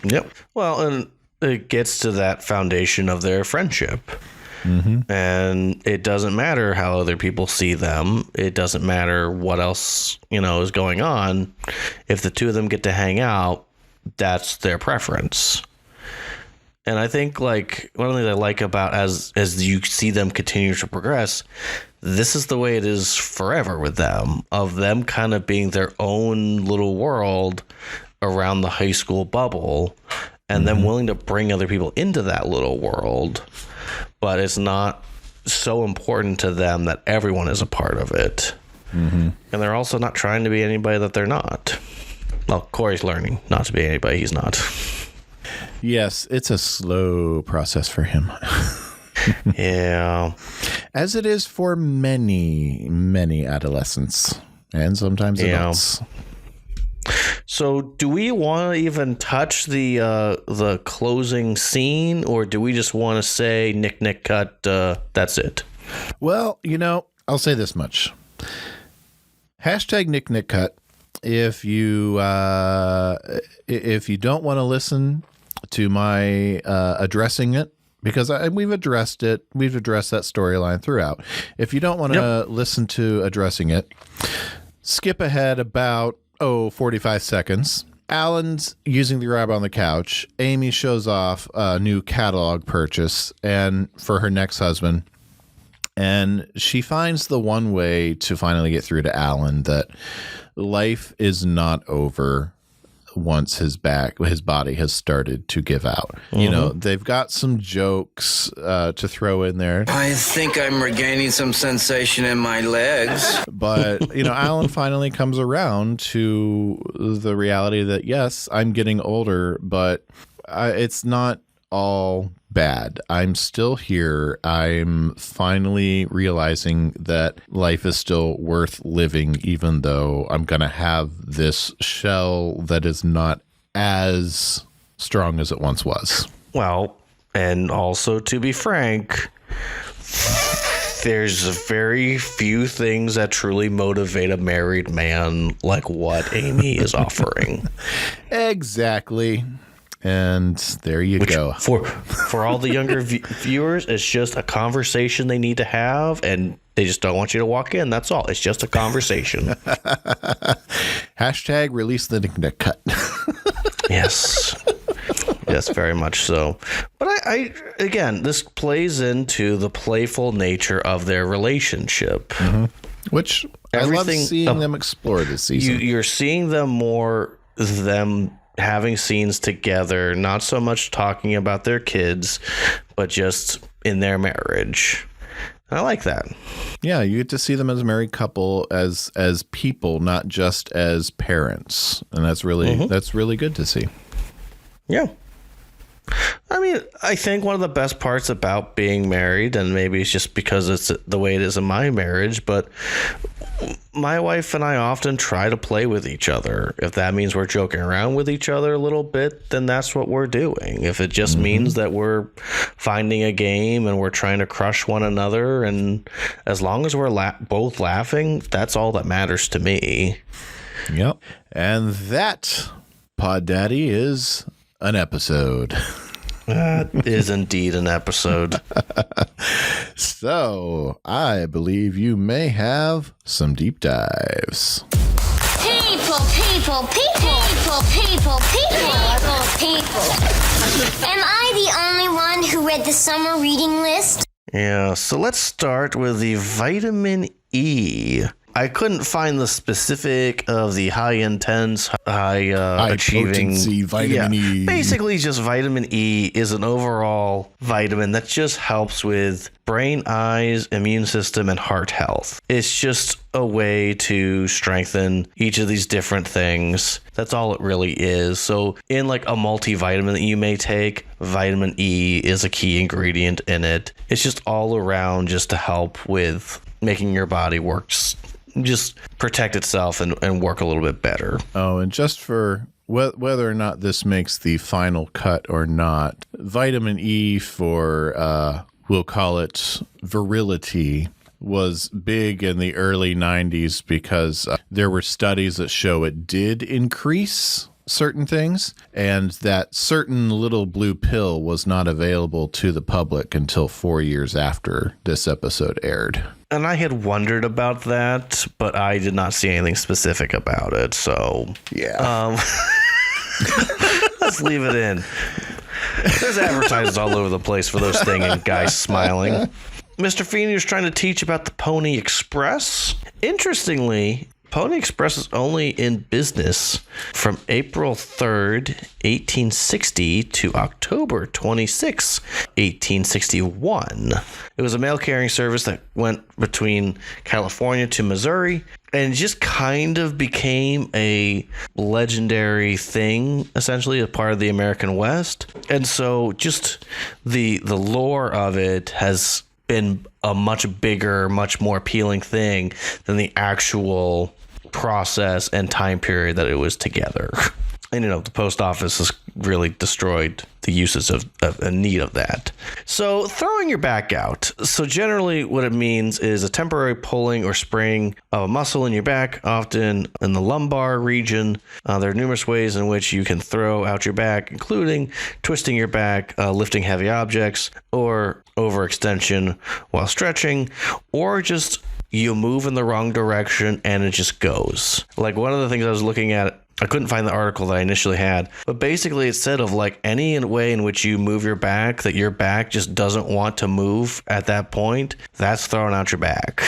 Yep. Well, and it gets to that foundation of their friendship. And it doesn't matter how other people see them. It doesn't matter what else, is going on. If the two of them get to hang out, that's their preference. And I think, like, one of the things I like about as you see them continue to progress, this is the way it is forever with them, of them kind of being their own little world around the high school bubble, and them willing to bring other people into that little world. But it's not so important to them that everyone is a part of it. And they're also not trying to be anybody that they're not. Well, Cory's learning not to be anybody he's not. Yes, it's a slow process for him. Yeah. As it is for many, many adolescents and sometimes adults. So do we want to even touch the closing scene, or do we just want to say nick, cut, that's it? Well, I'll say this much. Hashtag nick, cut. If you don't want to listen to my addressing it, because we've addressed that storyline throughout. If you don't want to listen to addressing it, skip ahead about 45 seconds. Alan's using the grab on the couch. Amy shows off a new catalog purchase and for her next husband. And she finds the one way to finally get through to Alan that life is not over once his body has started to give out. They've got some jokes to throw in there. I think I'm regaining some sensation in my legs. But, Alan finally comes around to the reality that, yes, I'm getting older, but it's not all bad. I'm still here. I'm finally realizing that life is still worth living, even though I'm going to have this shell that is not as strong as it once was. Well, and also to be frank, there's very few things that truly motivate a married man like what Amy is offering. Exactly. And there you go. For all the younger viewers, it's just a conversation they need to have, and they just don't want you to walk in. That's all. It's just a conversation. Hashtag release the Nick cut. Yes. Yes, very much so. But I again, this plays into the playful nature of their relationship. Mm-hmm. Which I love seeing them explore this season. You're seeing them having scenes together, not so much talking about their kids, but just in their marriage. I like that. Yeah, you get to see them as a married couple, as people, not just as parents. And that's really good to see. Yeah. I mean, I think one of the best parts about being married, and maybe it's just because it's the way it is in my marriage, but my wife and I often try to play with each other. If that means we're joking around with each other a little bit, then that's what we're doing. If it just means that we're finding a game and we're trying to crush one another, and as long as we're both laughing, that's all that matters to me. Yep. And that, Pod Daddy, is an episode. That is indeed an episode. So, I believe you may have some deep dives. People. Am I the only one who read the summer reading list? Yeah, so let's start with the vitamin E. I couldn't find the specific of the high intense, high achieving potency vitamin E. Basically, just vitamin E is an overall vitamin that just helps with brain, eyes, immune system, and heart health. It's just a way to strengthen each of these different things. That's all it really is. So in like a multivitamin that you may take, vitamin E is a key ingredient in it. It's just all around just to help with making your body just protect itself and work a little bit better. Oh, and just for whether or not this makes the final cut or not, vitamin E for, we'll call it virility, was big in the early 90s because there were studies that show it did increase certain things, and that certain little blue pill was not available to the public until 4 years after this episode aired. And I had wondered about that, but I did not see anything specific about it. So yeah, let's leave it in. There's advertisements all over the place for those things and guys smiling. Mr. Feeney was trying to teach about the Pony Express. Interestingly, Pony Express is only in business from April 3rd, 1860 to October 26, 1861. It was a mail carrying service that went between California to Missouri and just kind of became a legendary thing, essentially a part of the American West. And so just the lore of it has been a much bigger, much more appealing thing than the actual process and time period that it was together. And, the post office has really destroyed the uses of a need of that. So throwing your back out. So generally what it means is a temporary pulling or spraying of a muscle in your back, often in the lumbar region. There are numerous ways in which you can throw out your back, including twisting your back, lifting heavy objects, or overextension while stretching, or just you move in the wrong direction and it just goes. Like one of the things I was looking at, I couldn't find the article that I initially had, but basically it said of like any way in which you move your back, that your back just doesn't want to move at that point, that's throwing out your back.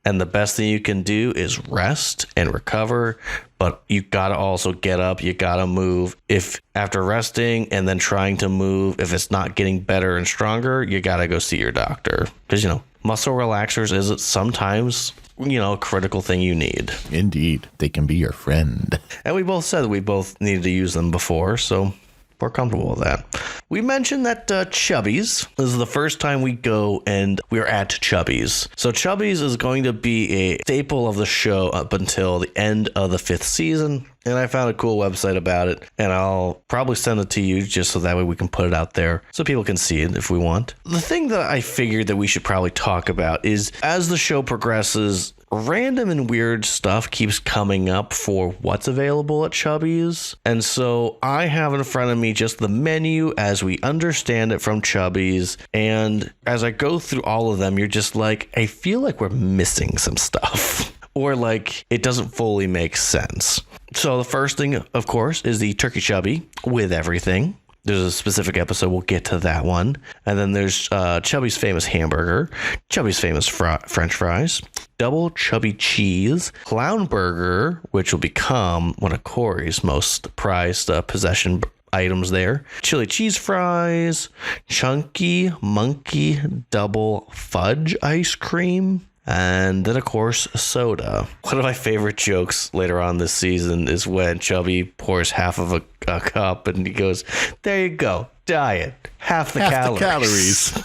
And the best thing you can do is rest and recover, but you gotta also get up, you gotta move. If after resting and then trying to move, if it's not getting better and stronger, you gotta go see your doctor. Because, muscle relaxers is sometimes, a critical thing you need. Indeed. They can be your friend. And we both said we both needed to use them before, so we're comfortable with that. We mentioned that Chubby's, this is the first time we go and we're at Chubby's. So Chubby's is going to be a staple of the show up until the end of the 5th season. And I found a cool website about it, and I'll probably send it to you just so that way we can put it out there so people can see it if we want. The thing that I figured that we should probably talk about is as the show progresses, random and weird stuff keeps coming up for what's available at Chubby's. And so I have in front of me just the menu as we understand it from Chubby's. And as I go through all of them, you're just like, I feel like we're missing some stuff. Or like it doesn't fully make sense. So the first thing, of course, is the turkey chubby with everything. There's a specific episode. We'll get to that one. And then there's Chubby's famous hamburger, Chubby's famous French fries, double chubby cheese, clown burger, which will become one of Cory's most prized possession items there, chili cheese fries, chunky monkey double fudge ice cream, and then, of course, soda. One of my favorite jokes later on this season is when Chubby pours half of a cup and he goes, there you go, diet, half the calories.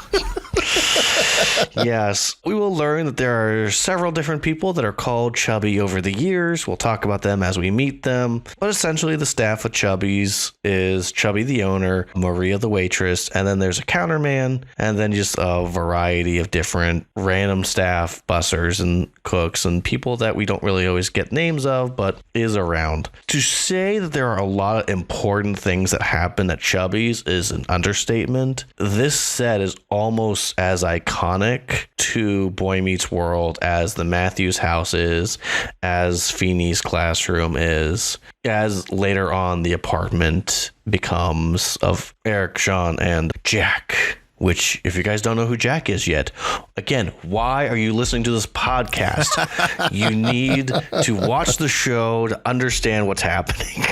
Yes, we will learn that there are several different people that are called Chubby over the years. We'll talk about them as we meet them. But essentially, the staff of Chubby's is Chubby the owner, Maria the waitress, and then there's a counterman, and then just a variety of different random staff, bussers and cooks, and people that we don't really always get names of, but is around. To say that there are a lot of important things that happen at Chubby's is an understatement. This set is almost as iconic to Boy Meets World as the Matthews house is, as Feeney's classroom is, as later on the apartment becomes of Eric, Sean, and Jack. Which, if you guys don't know who Jack is yet, again, why are you listening to this podcast? You need to watch the show to understand what's happening.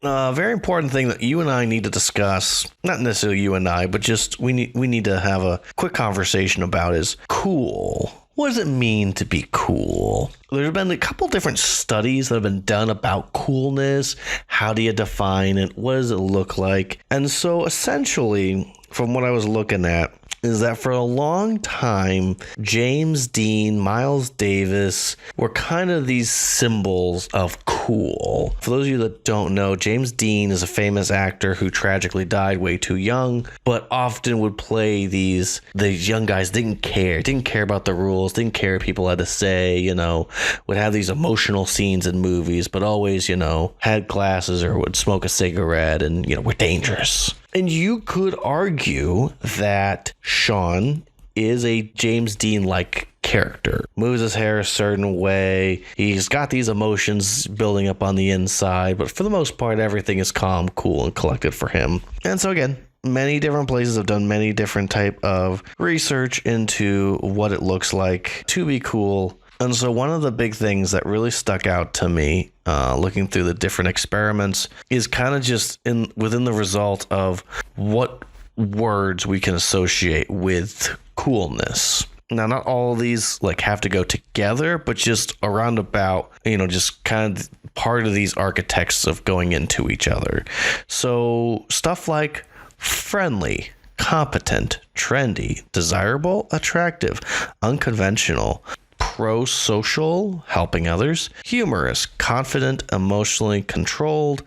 A very important thing that you and I need to discuss, not necessarily you and I, but just we need to have a quick conversation about is cool. What does it mean to be cool? There's been a couple different studies that have been done about coolness. How do you define it? What does it look like? And so essentially, from what I was looking at, is that for a long time, James Dean, Miles Davis were kind of these symbols of cool. For those of you that don't know, James Dean is a famous actor who tragically died way too young, but often would play these young guys didn't care about the rules, didn't care what people had to say, would have these emotional scenes in movies, but always, had glasses or would smoke a cigarette and, were dangerous. And you could argue that Sean is a James Dean-like character. Moves his hair a certain way. He's got these emotions building up on the inside, but for the most part, everything is calm, cool, and collected for him. And so again, many different places have done many different type of research into what it looks like to be cool. And so one of the big things that really stuck out to me looking through the different experiments is kind of just within the result of what words we can associate with coolness. Now, not all of these have to go together, but just around about, just kind of part of these architects of going into each other. So stuff like friendly, competent, trendy, desirable, attractive, unconventional, pro-social, helping others, humorous, confident, emotionally controlled,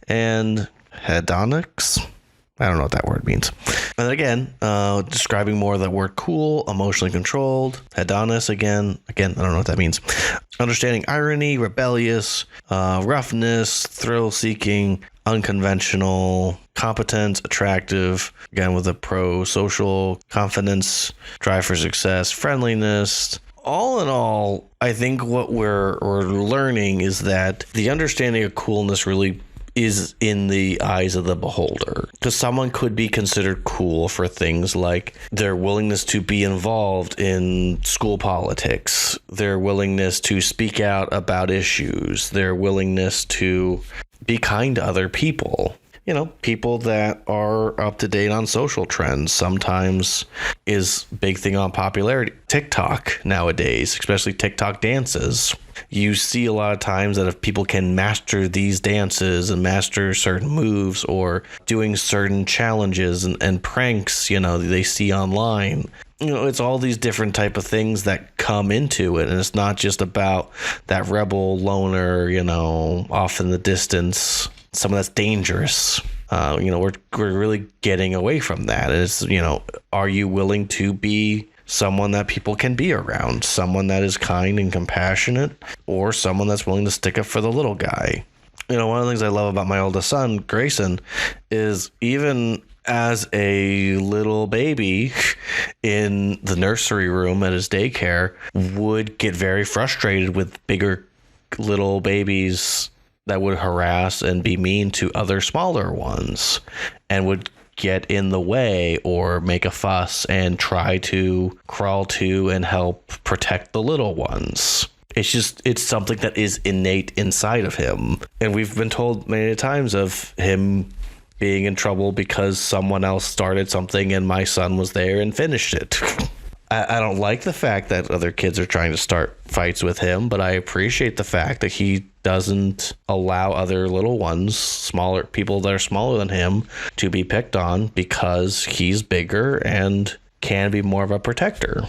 and hedonics. I don't know what that word means. And again, describing more of the word cool, emotionally controlled, hedonist again, I don't know what that means. Understanding irony, rebellious, roughness, thrill-seeking, unconventional, competent, attractive, again with a pro-social, confidence, drive for success, friendliness. All in all, I think what we're learning is that the understanding of coolness really is in the eyes of the beholder. Because someone could be considered cool for things like their willingness to be involved in school politics, their willingness to speak out about issues, their willingness to be kind to other people. People that are up to date on social trends sometimes is big thing on popularity. TikTok nowadays, especially TikTok dances. you see a lot of times that if people can master these dances and master certain moves or doing certain challenges and pranks, they see online, it's all these different type of things that come into it. And it's not just about that rebel loner, off in the distance, someone that's dangerous. We're really getting away from that. It's, are you willing to be someone that people can be around, someone that is kind and compassionate, or someone that's willing to stick up for the little guy? One of the things I love about my oldest son, Grayson, is even as a little baby in the nursery room at his daycare, would get very frustrated with bigger little babies that would harass and be mean to other smaller ones, and would get in the way or make a fuss and try to crawl to and help protect the little ones. It's something that is innate inside of him. And we've been told many times of him being in trouble because someone else started something and my son was there and finished it. I don't like the fact that other kids are trying to start fights with him, but I appreciate the fact that he doesn't allow other little ones, smaller people that are smaller than him, to be picked on because he's bigger and can be more of a protector.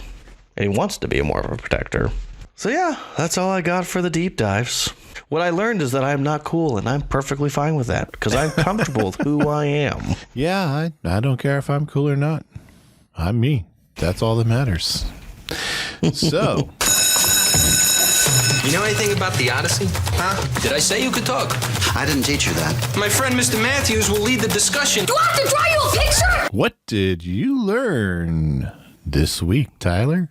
And he wants to be more of a protector. So yeah, that's all I got for the deep dives. What I learned is that I'm not cool, and I'm perfectly fine with that because I'm comfortable with who I am. Yeah, I don't care if I'm cool or not. I'm me. That's all that matters. So, You know anything about the Odyssey? Huh? Did I say you could talk? I didn't teach you that. My friend Mr. Matthews will lead the discussion. Do I have to draw you a picture? what did you learn this week, Tyler?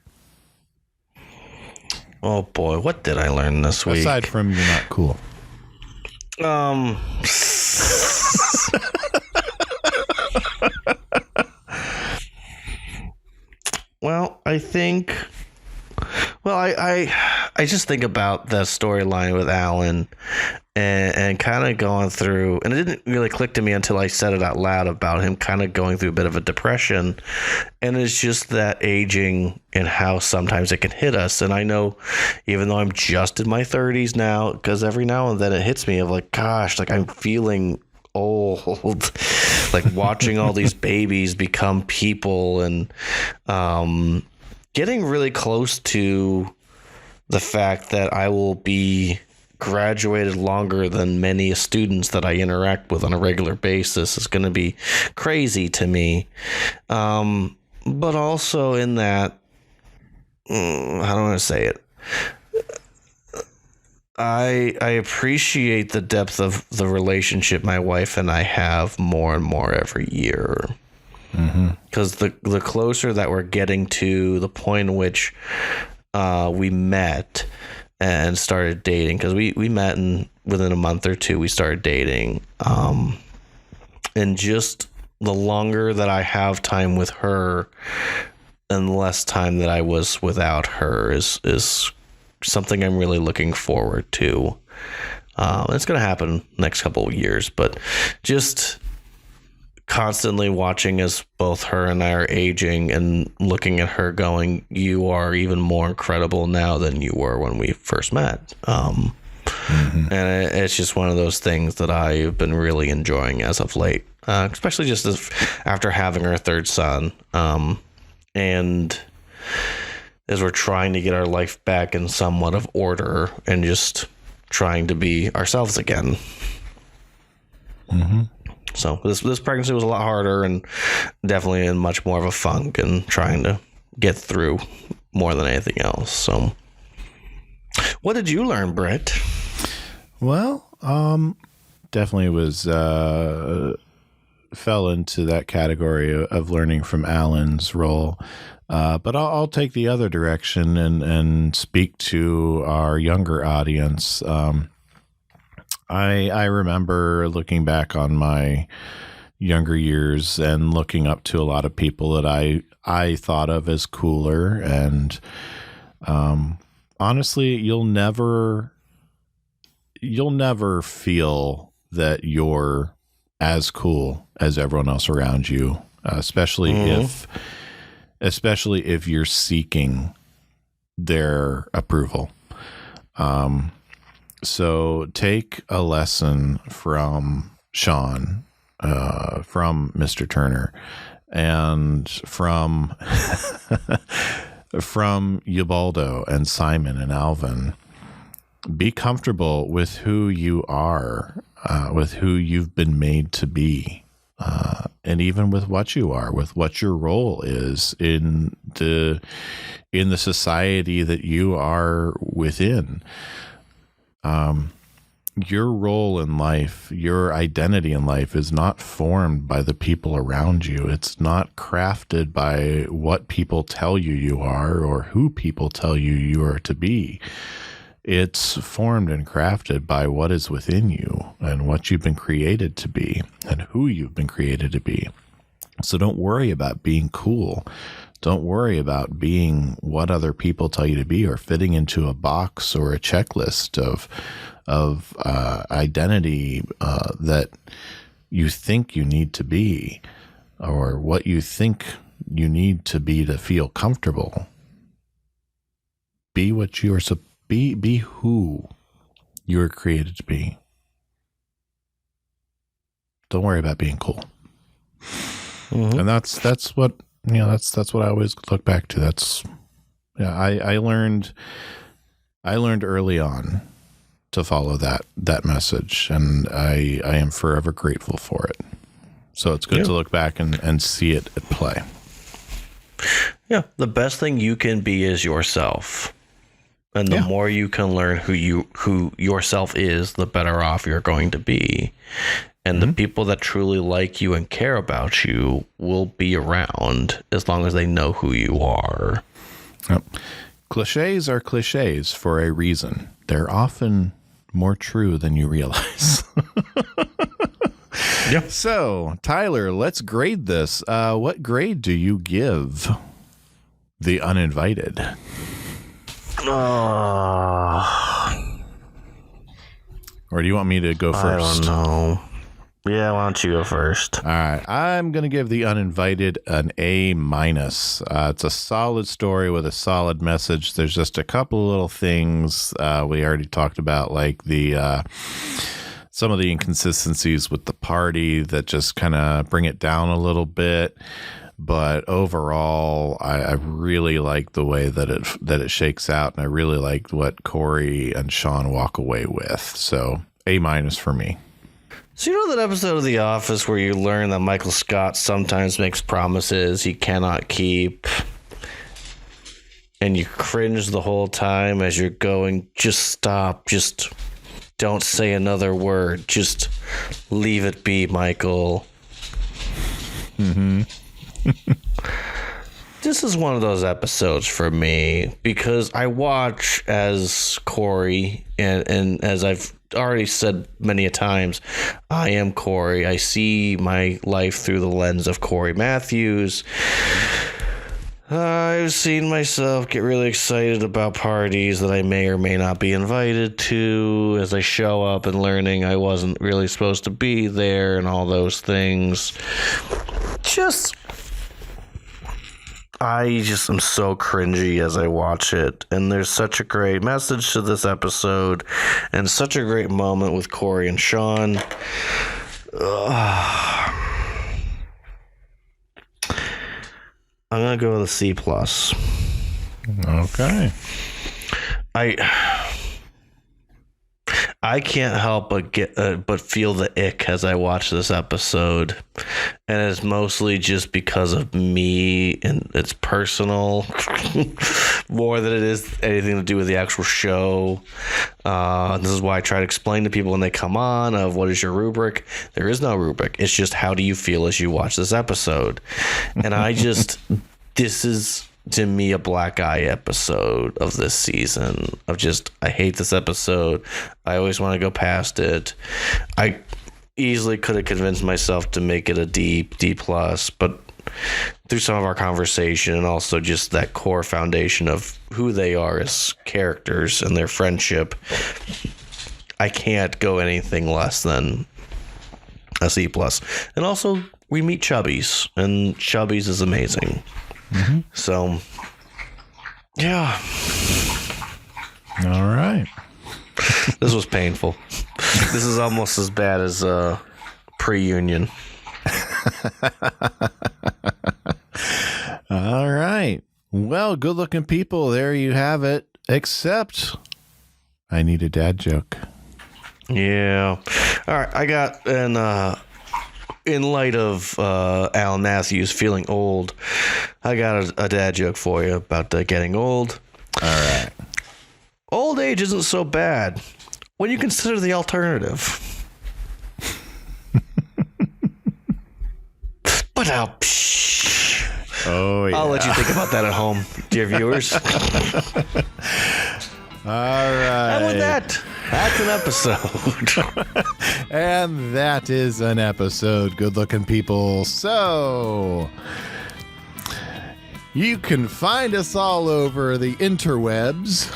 Oh boy, what did I learn this week? Aside from you're not cool. Well, I think... Well, I just think about the storyline with Alan and kind of going through... And it didn't really click to me until I said it out loud about him kind of going through a bit of a depression. And it's just that aging and how sometimes it can hit us. And I know, even though I'm just in my 30s now, because every now and then it hits me of like, gosh, like I'm feeling old. Like watching all these babies become people and getting really close to the fact that I will be graduated longer than many students that I interact with on a regular basis is going to be crazy to me. But also in that, how do I want to say it? I appreciate the depth of the relationship my wife and I have more and more every year. Because the closer that we're getting to the point in which we met and started dating, because we met and within a month or two we started dating, and just the longer that I have time with her and the less time that I was without her is something I'm really looking forward to. It's going to happen next couple of years, but just constantly watching as both her and I are aging and looking at her going, you are even more incredible now than you were when we first met. And it's just one of those things that I've been really enjoying as of late, especially just after having our third son. And as we're trying to get our life back in somewhat of order and just trying to be ourselves again. So this pregnancy was a lot harder and definitely in much more of a funk and trying to get through more than anything else. So what did you learn, Britt? Well, definitely was fell into that category of learning from Alan's role. But I'll take the other direction and speak to our younger audience. I remember looking back on my younger years and looking up to a lot of people that I thought of as cooler. And honestly, you'll never feel that you're as cool as everyone else around you, especially if you're seeking their approval. So take a lesson from Sean, from Mr. Turner, and from from Ubaldo and Simon and Alvin. Be comfortable with who you are, with who you've been made to be, and even with what you are, with what your role is in the society that you are within. Your role in life, your identity in life is not formed by the people around you. It's not crafted by what people tell you you are or who people tell you you are to be. It's formed and crafted by what is within you and what you've been created to be and who you've been created to be. So don't worry about being cool. Don't worry about being what other people tell you to be or fitting into a box or a checklist of identity that you think you need to be, or what you think you need to be to feel comfortable. Be what you are. Be who you were created to be. Don't worry about being cool. Mm-hmm. And that's what that's what I always look back to. I learned early on to follow that message, and I am forever grateful for it. So it's good to look back and see it at play. Yeah, the best thing you can be is yourself. And the more you can learn who yourself is, the better off you're going to be. And the people that truly like you and care about you will be around as long as they know who you are. Yep. Cliches are cliches for a reason. They're often more true than you realize. Yeah. So, Tyler, let's grade this. What grade do you give The Uninvited? Or do you want me to go first? I don't know. Yeah, why don't you go first? All right. I'm going to give The Uninvited an A-. It's a solid story with a solid message. There's just a couple of little things we already talked about, like some of the inconsistencies with the party that just kind of bring it down a little bit. But overall, I really like the way that it shakes out, and I really like what Cory and Sean walk away with. So A- for me. So you know that episode of The Office where you learn that Michael Scott sometimes makes promises he cannot keep, and you cringe the whole time as you're going, just stop, just don't say another word, just leave it be, Michael. Mm-hmm. This is one of those episodes for me because I watch as Cory, and as I've already said many a times, I am Cory. I see my life through the lens of Cory Matthews. I've seen myself get really excited about parties that I may or may not be invited to as I show up and learning I wasn't really supposed to be there and all those things. I just am so cringy as I watch it, and there's such a great message to this episode and such a great moment with Cory and Sean. I'm gonna go with a C+. Okay. I can't help but feel the ick as I watch this episode, and it's mostly just because of me, and it's personal more than it is anything to do with the actual show. This is why I try to explain to people when they come on of what is your rubric. There is no rubric. It's just how do you feel as you watch this episode, and this is, to me, a black eye episode of this season of just, I hate this episode. I always want to go past it. I easily could have convinced myself to make it a D+, but through some of our conversation and also just that core foundation of who they are as characters and their friendship, I can't go anything less than a C+. And also, we meet Chubbies, and Chubbies is amazing. Mm-hmm. So, yeah. All right. This was painful. This is almost as bad as pre-union. All right. Well, good-looking people, there you have it. Except I need a dad joke. Yeah. All right. I got in light of Alan Matthews feeling old, I got a dad joke for you about getting old. All right. Old age isn't so bad when you consider the alternative. But oh, yeah. I'll let you think about that at home, dear viewers. All right. And with that, that's an episode. And that is an episode, good-looking people. So, you can find us all over the interwebs.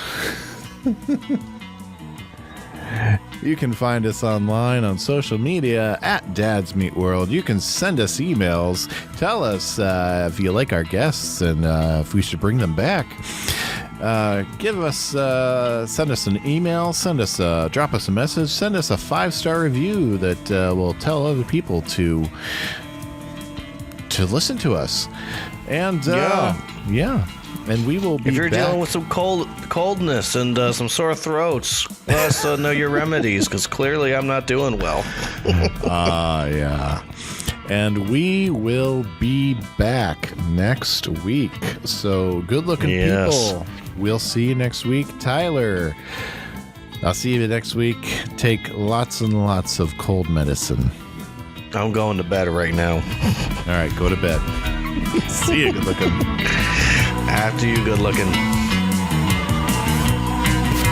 You can find us online on social media at dadsmeetworld. You can send us emails. Tell us if you like our guests and if we should bring them back. Send us an email, drop us a message, send us a 5-star review that will tell other people to listen to us. And yeah. And we will be if you're back. dealing with some coldness and some sore throats, let us know your remedies, because clearly I'm not doing well. Yeah. And we will be back next week. So good-looking people. We'll see you next week. Tyler, I'll see you next week. Take lots and lots of cold medicine. I'm going to bed right now. All right, go to bed. See you, good-looking. After you, good-looking.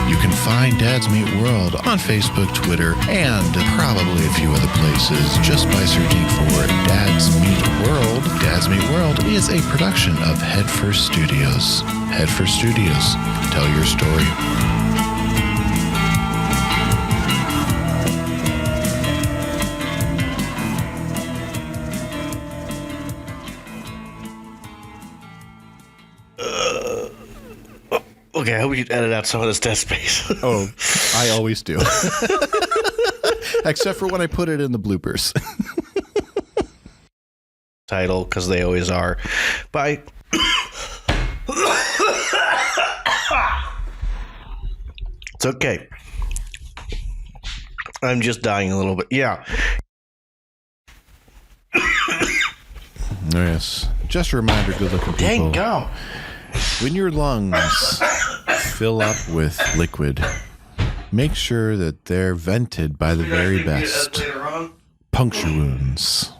You can find Dads Meet World on Facebook, Twitter, and probably a few other places just by searching for Dads Meet World. Dads Meet World is a production of Headfirst Studios. Headfirst Studios. Tell your story. Okay, I hope you edit out some of this dead space. Oh, I always do. Except for when I put it in the bloopers. Title, because they always are. Bye. It's okay. I'm just dying a little bit. Yeah. Yes. Just a reminder, good-looking people. Dang gum. When your lungs fill up with liquid, make sure that they're vented by the very best. Puncture wounds.